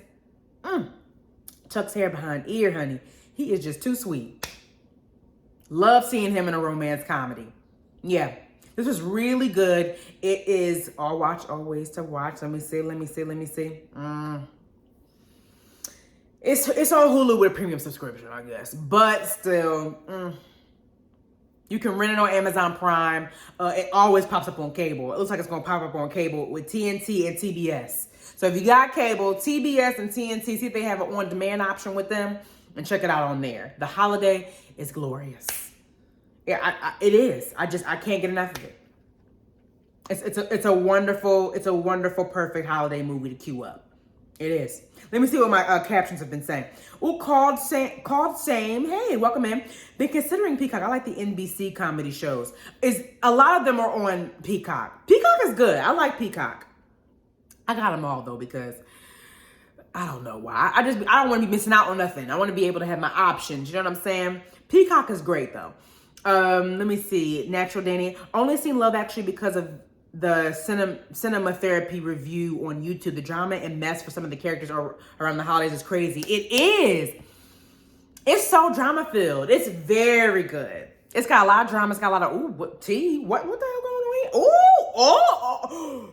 tucks hair behind ear, honey. He is just too sweet. Love seeing him in a romance comedy. Yeah, this was really good. It is all watch, always to watch. Let me see. It's on Hulu with a premium subscription, I guess. But still, you can rent it on Amazon Prime. It always pops up on cable. It looks like it's going to pop up on cable with TNT and TBS. So if you got cable, TBS and TNT, see if they have an on-demand option with them and check it out on there. The Holiday is glorious. Yeah, it is. I can't get enough of it. It's a wonderful, perfect holiday movie to queue up. It is. Let me see what my captions have been saying. Oh, called same. Hey, welcome in. Been considering Peacock. I like the NBC comedy shows. A lot of them are on Peacock. Peacock is good. I like Peacock. I got them all though because I don't know why. I don't want to be missing out on nothing. I want to be able to have my options. You know what I'm saying? Peacock is great though. Let me see. Natural Danny. Only seen Love Actually because of the cinema therapy review on YouTube. The drama and mess for some of the characters around the holidays is crazy. It is. It's so drama filled. It's very good. It's got a lot of drama. It's got a lot of what the hell going on here? Oh.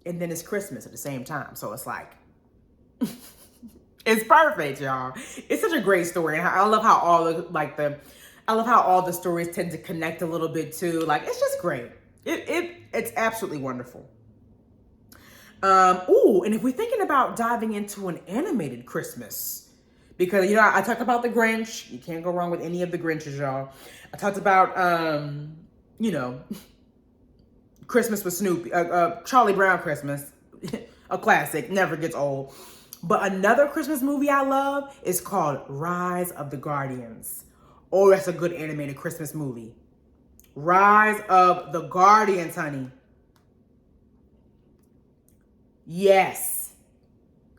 And then it's Christmas at the same time. So it's like it's perfect, y'all. It's such a great story. And I love how all the stories tend to connect a little bit too. Like it's just great. It's absolutely wonderful. And if we're thinking about diving into an animated Christmas, because I talked about the Grinch. You can't go wrong with any of the Grinches, y'all. I talked about Christmas with Snoopy, Charlie Brown Christmas, a classic, never gets old. But another Christmas movie I love is called Rise of the Guardians. Oh, that's a good animated Christmas movie. Rise of the Guardians, honey. Yes.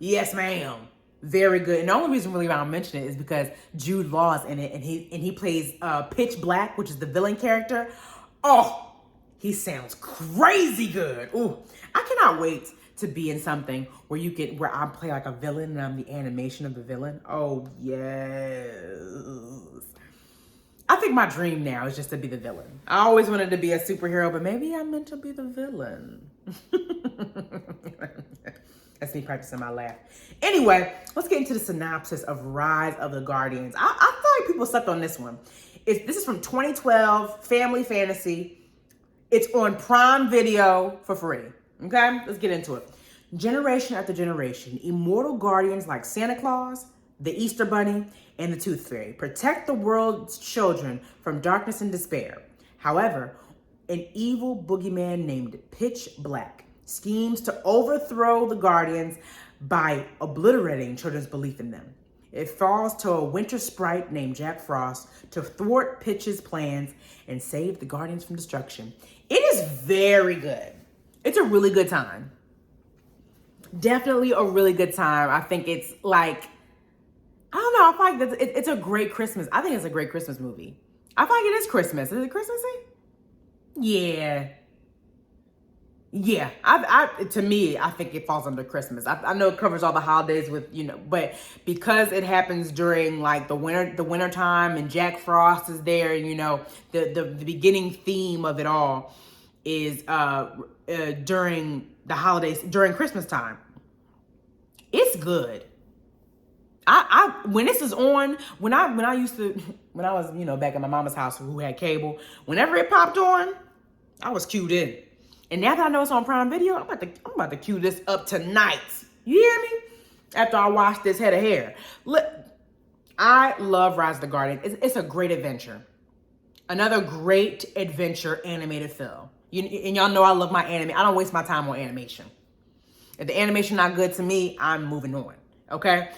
Yes, ma'am. Very good. And the only reason really why I'm mentioning it is because Jude Law's in it and he plays Pitch Black, which is the villain character. Oh, he sounds crazy good. Ooh, I cannot wait to be in something where I play like a villain and I'm the animation of the villain. Oh, yes. I think my dream now is just to be the villain. I always wanted to be a superhero, but maybe I'm meant to be the villain. That's me practicing my laugh. Anyway, let's get into the synopsis of Rise of the Guardians. I feel like people slept on this one. This is from 2012, family fantasy. It's on Prime Video for free. Okay, let's get into it. Generation after generation, immortal guardians like Santa Claus, the Easter Bunny, and the Tooth Fairy protect the world's children from darkness and despair. However, an evil boogeyman named Pitch Black schemes to overthrow the guardians by obliterating children's belief in them. It falls to a winter sprite named Jack Frost to thwart Pitch's plans and save the guardians from destruction. It is very good. It's a really good time. Definitely a really good time. I think it's like, I don't know, I feel like it's a great Christmas. I think it's a great Christmas movie. I feel like it is Christmas. Is it Christmassy? Yeah. Yeah. To me, I think it falls under Christmas. I know it covers all the holidays with, but because it happens during like the winter time and Jack Frost is there, the beginning theme of it all is during the holidays, during Christmas time. It's good. When this is on, when I was, back at my mama's house who had cable, whenever it popped on, I was cued in. And now that I know it's on Prime Video, I'm about to cue this up tonight. You hear me? After I wash this head of hair. Look, I love Rise of the Guardian. It's a great adventure. Another great adventure animated film. And y'all know I love my anime. I don't waste my time on animation. If the animation not good to me, I'm moving on. Okay?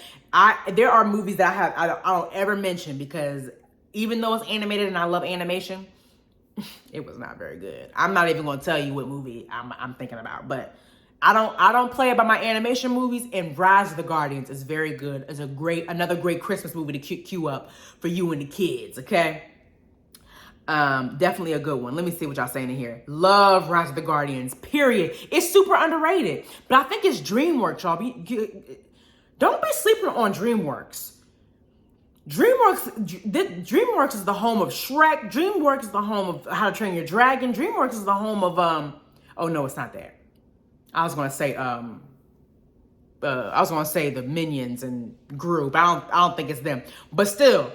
There are movies that I don't ever mention because even though it's animated and I love animation, it was not very good. I'm not even going to tell you what movie I'm thinking about, but I don't play about my animation movies, and Rise of the Guardians is very good. It's another great Christmas movie to queue up for you and the kids, okay? Definitely a good one. Let me see what y'all saying in here. Love Rise of the Guardians, period. It's super underrated, but I think it's DreamWorks, y'all. Don't be sleeping on DreamWorks. DreamWorks is the home of Shrek. DreamWorks is the home of How to Train Your Dragon. DreamWorks is the home of oh no, it's not that. I was gonna say the Minions and group. I don't think it's them. But still,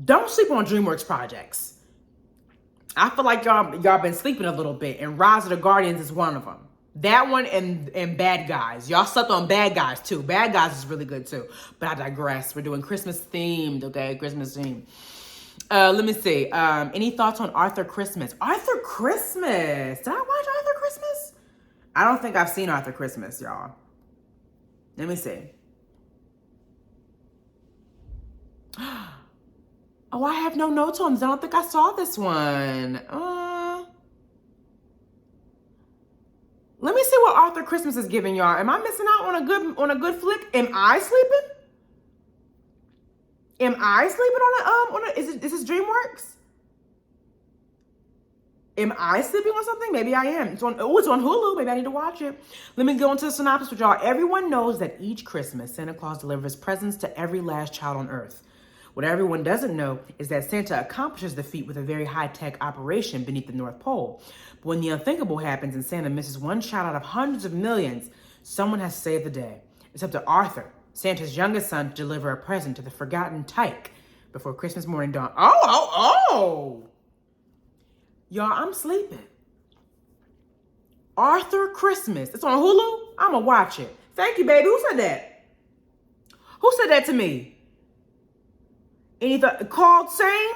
don't sleep on DreamWorks projects. I feel like y'all been sleeping a little bit, and Rise of the Guardians is one of them. That one and Bad Guys. Y'all slept on Bad Guys too. Bad Guys is really good too. But I digress. We're doing Christmas themed, okay? Christmas themed. Let me see. Any thoughts on Arthur Christmas? Arthur Christmas. Did I watch Arthur Christmas? I don't think I've seen Arthur Christmas, y'all. Let me see. Oh, I have no notes on this. I don't think I saw this one. Let me see what Arthur Christmas is giving y'all. Am I missing out on a good flick? Am I sleeping? Am I sleeping is this DreamWorks? Am I sleeping on something? Maybe I am. It's on Hulu. Maybe I need to watch it. Let me go into the synopsis with y'all. Everyone knows that each Christmas, Santa Claus delivers presents to every last child on Earth. What everyone doesn't know is that Santa accomplishes the feat with a very high-tech operation beneath the North Pole. But when the unthinkable happens and Santa misses one child out of hundreds of millions, someone has saved the day. It's up to Arthur, Santa's youngest son, to deliver a present to the forgotten tyke before Christmas morning dawn. Oh! Y'all, I'm sleeping. Arthur Christmas. It's on Hulu? I'm gonna watch it. Thank you, baby. Who said that? Who said that to me? Anything called Same?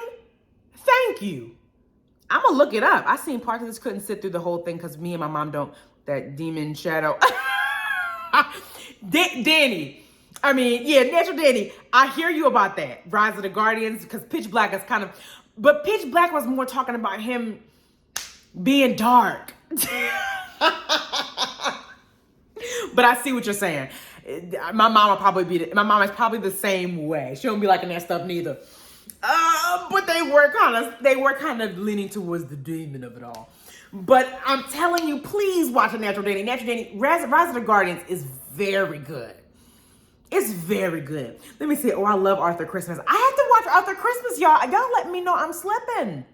Thank you. I'm gonna look it up. I seen parts of this, couldn't sit through the whole thing because me and my mom don't, that demon shadow. Danny. Natural Danny. I hear you about that. Rise of the Guardians, because Pitch Black is kind of, but Pitch Black was more talking about him being dark. But I see what you're saying. My mom is probably the same way. She don't be liking that stuff neither. But they were kind of leaning towards the demon of it all. But I'm telling you, please watch a Natural Danny. Natural Danny, Rise of the Guardians is very good. It's very good. Let me see. Oh, I love Arthur Christmas. I have to watch Arthur Christmas, y'all. Y'all let me know I'm slipping.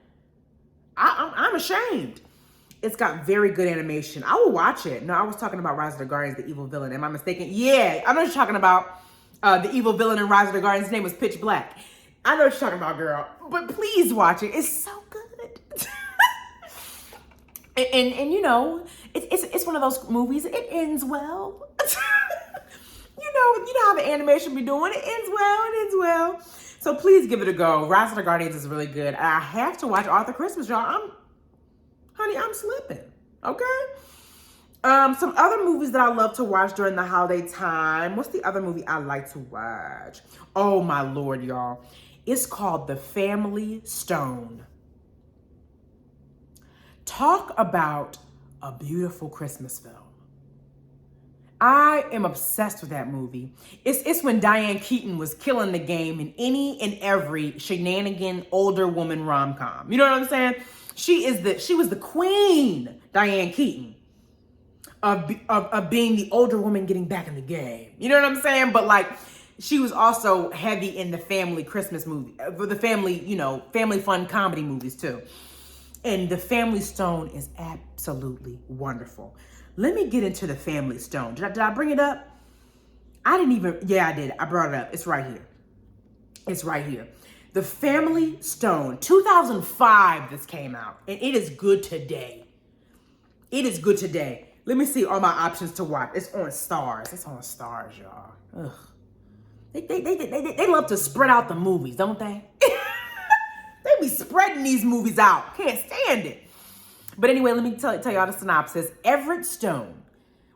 I'm ashamed. It's got very good animation. I will watch it. No, I was talking about Rise of the Guardians, the evil villain. Am I mistaken? Yeah, I know you're talking about the evil villain in Rise of the Guardians. His name was Pitch Black. I know what you're talking about, girl. But please watch it. It's so good. and you know, it's one of those movies. It ends well. You know how the animation be doing. It ends well. It ends well. So please give it a go. Rise of the Guardians is really good. I have to watch Arthur Christmas, y'all. I'm slipping. Okay. Some other movies that I love to watch during the holiday time. What's the other movie I like to watch? Oh my Lord, y'all. It's called The Family Stone. Talk about a beautiful Christmas film. I am obsessed with that movie. It's when Diane Keaton was killing the game in any and every shenanigan older woman rom-com. You know what I'm saying? She was the queen, Diane Keaton, of being the older woman getting back in the game. You know what I'm saying? But like, she was also heavy in the family Christmas movie, for the family, family fun comedy movies too. And The Family Stone is absolutely wonderful. Let me get into The Family Stone. Did I bring it up? Yeah, I did. I brought it up. It's right here. It's right here. The Family Stone, 2005 this came out, and it is good today. It is good today. Let me see all my options to watch. It's on Stars. It's on Stars, y'all. Ugh. They love to spread out the movies, don't they? They be spreading these movies out. Can't stand it. But anyway, let me tell y'all the synopsis. Everett Stone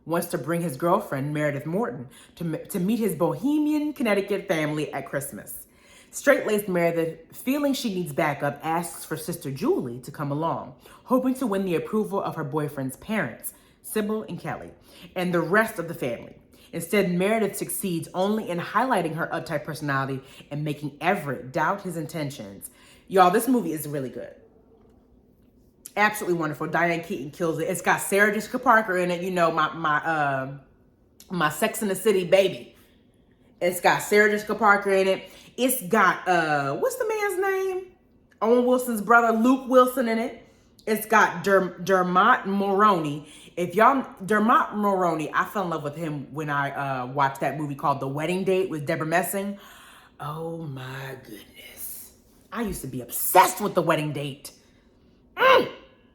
wants to bring his girlfriend, Meredith Morton, to meet his Bohemian, Connecticut family at Christmas. Straight-laced Meredith, feeling she needs backup, asks for sister Julie to come along, hoping to win the approval of her boyfriend's parents, Sybil and Kelly, and the rest of the family. Instead, Meredith succeeds only in highlighting her uptight personality and making Everett doubt his intentions. Y'all, this movie is really good. Absolutely wonderful. Diane Keaton kills it. It's got Sarah Jessica Parker in it. You know, my Sex in the City baby. It's got Sarah Jessica Parker in it. It's got, what's the man's name? Owen Wilson's brother, Luke Wilson, in it. It's got Dermot Mulroney. Dermot Mulroney, I fell in love with him when I watched that movie called The Wedding Date with Deborah Messing. Oh my goodness. I used to be obsessed with The Wedding Date.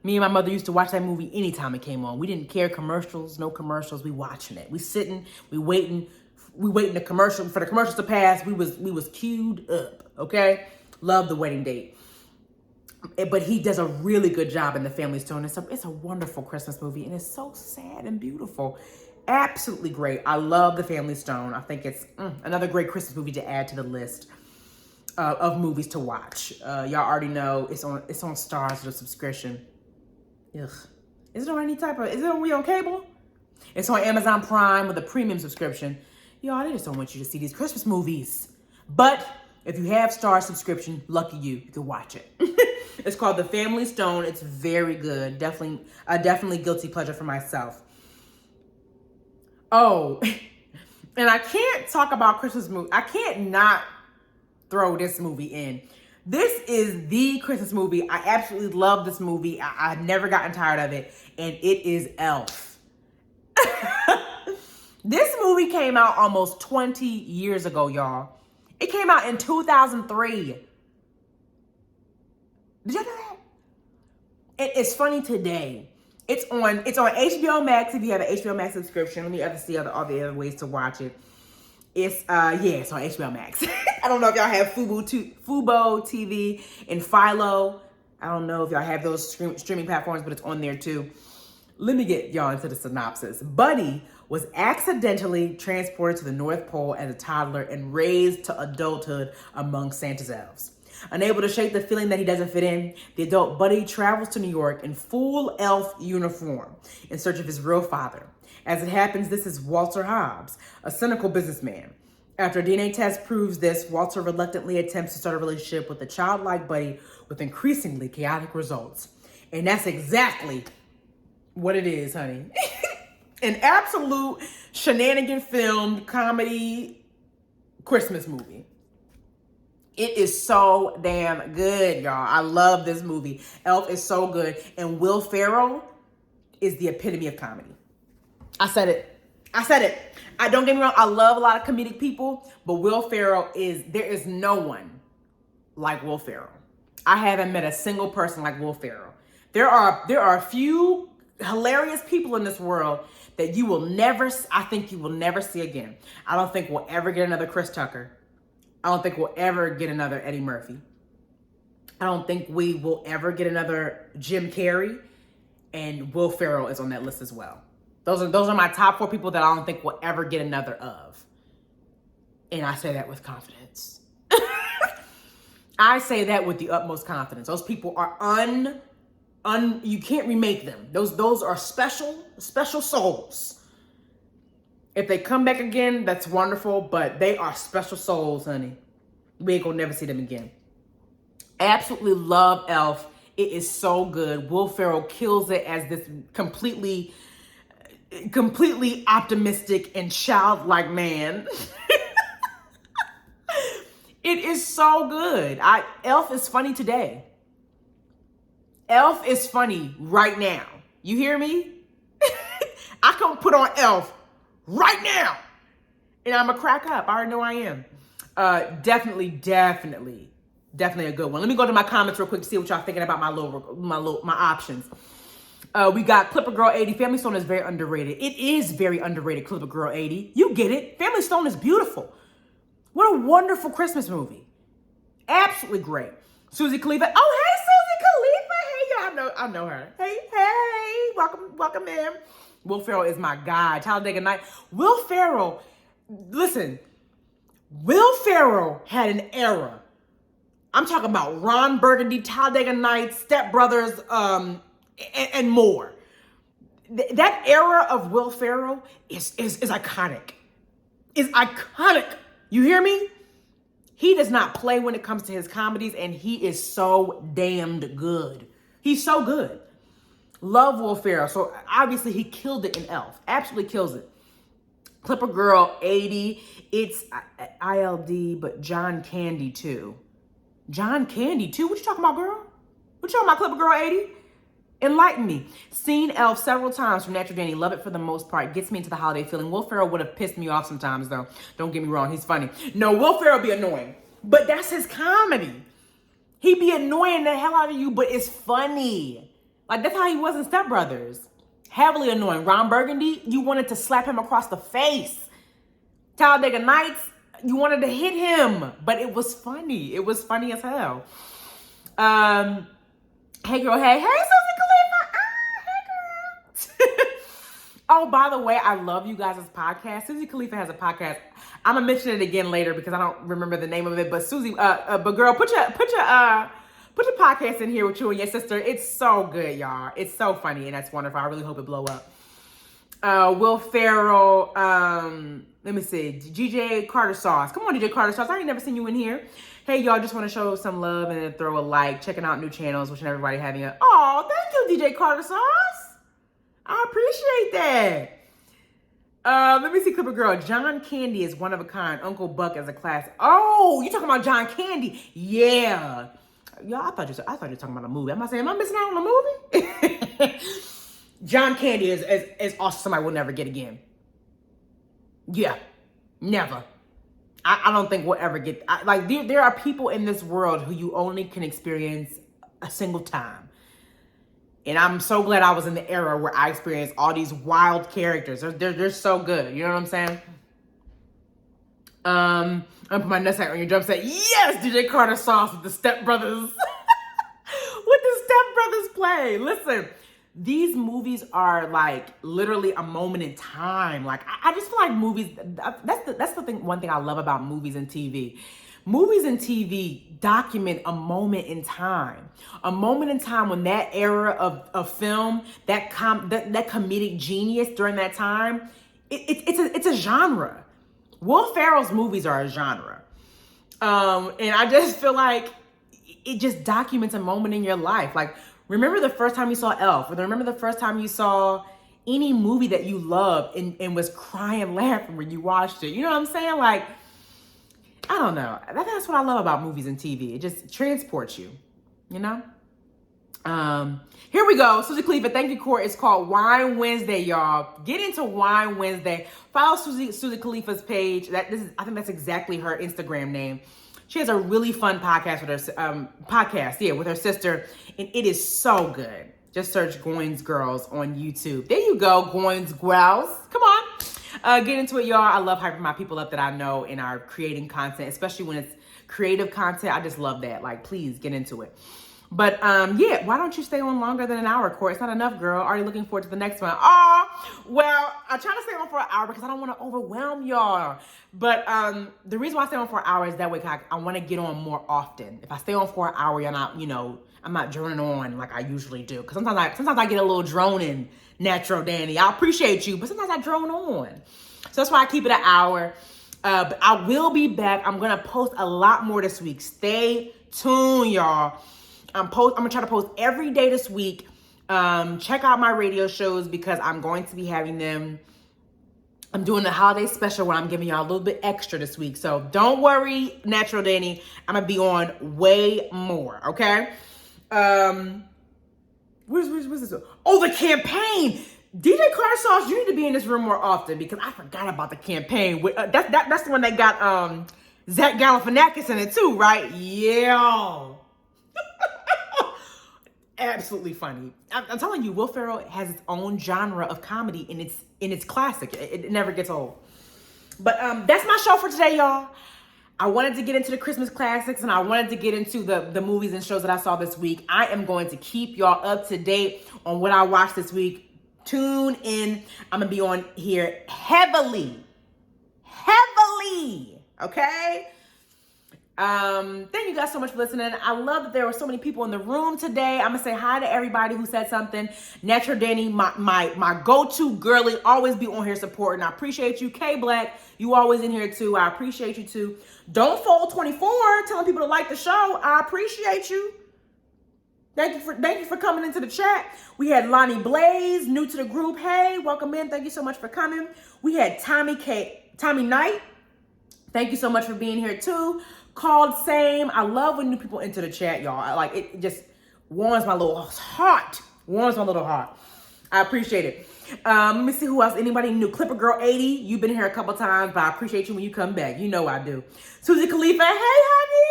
Me and my mother used to watch that movie anytime it came on. We didn't care commercials, no commercials. We watching it. We sitting, we waiting for the commercials to pass. We was queued up, okay? Love The Wedding Date. But he does a really good job in The Family Stone. It's a wonderful Christmas movie, and it's so sad and beautiful. Absolutely great. I love The Family Stone. I think it's another great Christmas movie to add to the list of movies to watch. Y'all already know it's on Stars with a subscription. Ugh. Is it on cable? It's on Amazon Prime with a premium subscription. Y'all, they just don't want you to see these Christmas movies. But if you have Star subscription, lucky you can watch it. It's called The Family Stone. It's very good. Definitely guilty pleasure for myself. Oh, and I can't talk about Christmas movies. I can't not throw this movie in. This is the Christmas movie. I absolutely love this movie. I've never gotten tired of it. And it is Elf. This movie came out almost 20 years ago, y'all. It came out in 2003. Did you know that? It's funny today. It's on HBO Max if you have an HBO Max subscription. Let me see all the other ways to watch it. It's on HBO Max. I don't know if y'all have Fubo TV and Philo. I don't know if y'all have those streaming platforms, but it's on there too. Let me get y'all into the synopsis. Buddy was accidentally transported to the North Pole as a toddler and raised to adulthood among Santa's elves. Unable to shake the feeling that he doesn't fit in, the adult Buddy travels to New York in full elf uniform in search of his real father. As it happens, this is Walter Hobbs, a cynical businessman. After a DNA test proves this, Walter reluctantly attempts to start a relationship with the childlike Buddy with increasingly chaotic results. And that's exactly what it is, honey. An absolute shenanigan film, comedy, Christmas movie. It is so damn good, y'all. I love this movie. Elf is so good. And Will Ferrell, is the epitome of comedy. I said it. I don't get me wrong. I love a lot of comedic people, but Will Ferrell there is no one like Will Ferrell. I haven't met a single person like Will Ferrell. There are a few hilarious people in this world that I think you will never see again. I don't think we'll ever get another Chris Tucker. I don't think we'll ever get another Eddie Murphy. I don't think we will ever get another Jim Carrey, and Will Ferrell is on that list as well. Those are my top 4 people that I don't think we'll ever get another of. And I say that with confidence. I say that with the utmost confidence. Those people are you can't remake them. Those are special souls. If they come back again, that's wonderful, but they are special souls, honey. We ain't gonna never see them again. Absolutely love Elf. It is so good. Will Ferrell kills it as this completely optimistic and childlike man. It is so good. Elf is funny today. Elf is funny right now. You hear me? I can put on Elf right now, and I'm gonna crack up. I already know I am. Definitely a good one. Let me go to my comments real quick to see what y'all thinking about my options. We got Clipper Girl 80. Family Stone is very underrated. It is very underrated, Clipper Girl 80. You get it. Family Stone is beautiful. What a wonderful Christmas movie. Absolutely great. Susie Khalifa. Oh, hey, Susie Khalifa. Hey, y'all. I know her. Hey. Welcome in. Will Ferrell is my guy. Talladega Night. Will Ferrell, listen. Will Ferrell had an era. I'm talking about Ron Burgundy, Talladega Nights, Step Brothers, and more. That era of Will Ferrell is iconic. Is iconic. You hear me? He does not play when it comes to his comedies, and he is so damned good. He's so good. Love Will Ferrell. So obviously he killed it in Elf. Absolutely kills it. Clipper Girl 80. It's ILD, but John Candy too. John Candy too? What you talking about, girl? What you talking about, Clipper Girl 80? Enlighten me. Seen Elf several times from Natural Danny. Love it for the most part. Gets me into the holiday feeling. Will Ferrell would have pissed me off sometimes, though. Don't get me wrong. He's funny. No, Will Ferrell be annoying. But that's his comedy. He be annoying the hell out of you, but it's funny. Like, that's how he was in Step Brothers. Heavily annoying. Ron Burgundy, you wanted to slap him across the face. Talladega Nights, you wanted to hit him. But it was funny. It was funny as hell. Hey, girl. Hey, Susie Khalifa. Hey, girl. Oh, by the way, I love you guys' podcast. Susie Khalifa has a podcast. I'm gonna mention it again later because I don't remember the name of it. But Susie, but girl, put your podcast in here with you and your sister. It's so good, y'all. It's so funny and that's wonderful. I really hope it blow up. Will Ferrell. Let me see. DJ Carter Sauce. Come on, DJ Carter Sauce. I ain't never seen you in here. Hey, y'all, just want to show some love and then throw a like. Checking out new channels. Wishing everybody having a... Oh, thank you, DJ Carter Sauce. I appreciate that. Let me see, Clipper Girl. John Candy is one of a kind. Uncle Buck is a classic. Oh, you talking about John Candy? Yeah. Y'all, I thought you were talking about a movie. Am I missing out on a movie? John Candy is also somebody we'll never get again. Yeah, never. I don't think we'll ever get... there are people in this world who you only can experience a single time. And I'm so glad I was in the era where I experienced all these wild characters. They're so good. You know what I'm saying? I'm gonna put my nutsack on your drum set. Yes, DJ Carter Sauce with the Step Brothers. With the Step Brothers play. Listen, these movies are like literally a moment in time. Like I just feel like movies, that's the thing. One thing I love about movies and TV. Movies and TV document a moment in time. A moment in time when that era of film, that comedic genius during that time, it's a genre. Will Ferrell's movies are a genre. And I just feel like it just documents a moment in your life. Like, remember the first time you saw Elf, or remember the first time you saw any movie that you loved and was crying laughing when you watched it. You know what I'm saying? Like, I don't know. That's what I love about movies and TV. It just transports you, you know? Here we go. Susie Khalifa, thank you, Court. It's called Wine Wednesday, y'all. Get into Wine Wednesday. Follow Susie Khalifa's page. I think that's exactly her Instagram name. She has a really fun podcast with her sister, and it is so good. Just search Goins Girls on YouTube. There you go, Goins Girls. Come on. Get into it, y'all. I love hyping my people up that I know and are creating content, especially when it's creative content. I just love that. Like, please get into it. But yeah, why don't you stay on longer than an hour, Corey? It's not enough, girl. Already looking forward to the next one. Well, I try to stay on for an hour because I don't want to overwhelm y'all. But the reason why I stay on for an hour is that way I want to get on more often. If I stay on for an hour, you're not, I'm not droning on like I usually do. Because sometimes I get a little droning, Natural Danny. I appreciate you, but sometimes I drone on. So that's why I keep it an hour. But I will be back. I'm gonna post a lot more this week. Stay tuned, y'all. I'm gonna try to post every day this week. Check out my radio shows because I'm going to be having them. I'm doing the holiday special where I'm giving y'all a little bit extra this week. So don't worry, Natural Danny. I'm gonna be on way more, okay? Where's this? Oh, the campaign. DJ Carter Sauce, you need to be in this room more often because I forgot about the campaign. That's the one that got Zach Galifianakis in it too, right? Yeah. Absolutely funny. I'm telling you, Will Ferrell has its own genre of comedy, and it's classic. It never gets old. But that's my show for today, y'all. I wanted to get into the Christmas classics, and I wanted to get into the movies and shows that I saw this week. I am going to keep y'all up to date on what I watched this week. Tune in. I'm gonna be on here heavily, okay? Thank you guys so much for listening. I love that there were so many people in the room today. I'm gonna say hi to everybody who said something. Natural Danny, my go-to girly, always be on here supporting. I appreciate you. K Black, you always in here too. I appreciate you too. Don't Fold 24, telling people to like the show. I appreciate you. Thank you for coming into the chat. We had Lonnie Blaze, new to the group. Hey, welcome in. Thank you so much for coming. We had Tommy Knight. Thank you so much for being here too. Called Same. I love when new people enter the chat, y'all. It just warms my little heart. I appreciate it. Let me see who else. Anybody new? Clipper Girl 80. You've been here a couple times, but I appreciate you when you come back. You know I do. Susie Khalifa. Hey, honey.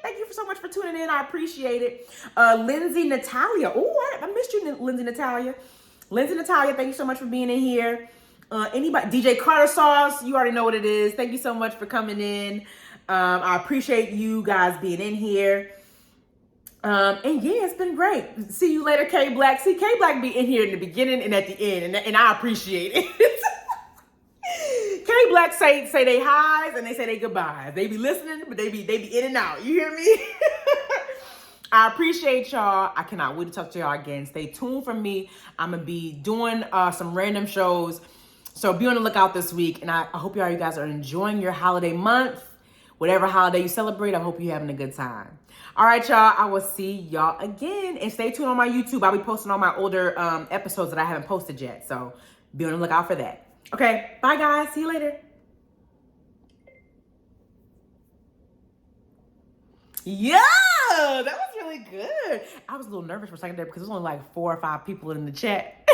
Thank you so much for tuning in. I appreciate it. Lindsay Natalia. Oh, I missed you, Lindsay Natalia. Thank you so much for being in here. Anybody? DJ Carter Sauce. You already know what it is. Thank you so much for coming in. I appreciate you guys being in here. And yeah, it's been great. See you later, K Black. See, K Black be in here in the beginning and at the end, and I appreciate it. K Black say they highs and they say they goodbyes. They be listening, but they be in and out. You hear me? I appreciate y'all. I cannot wait to talk to y'all again. Stay tuned for me. I'm gonna be doing some random shows, so be on the lookout this week. And I hope you guys are enjoying your holiday month. Whatever holiday you celebrate, I hope you're having a good time. All right, y'all. I will see y'all again. And stay tuned on my YouTube. I'll be posting all my older episodes that I haven't posted yet. So be on the lookout for that. Okay. Bye, guys. See you later. Yeah, that was really good. I was a little nervous for a second there because there's only like 4 or 5 people in the chat.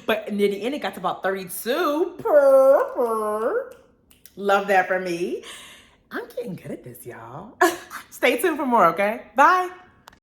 But near the end, it got to about 32. Love that for me. I'm getting good at this, y'all. Stay tuned for more, okay? Bye.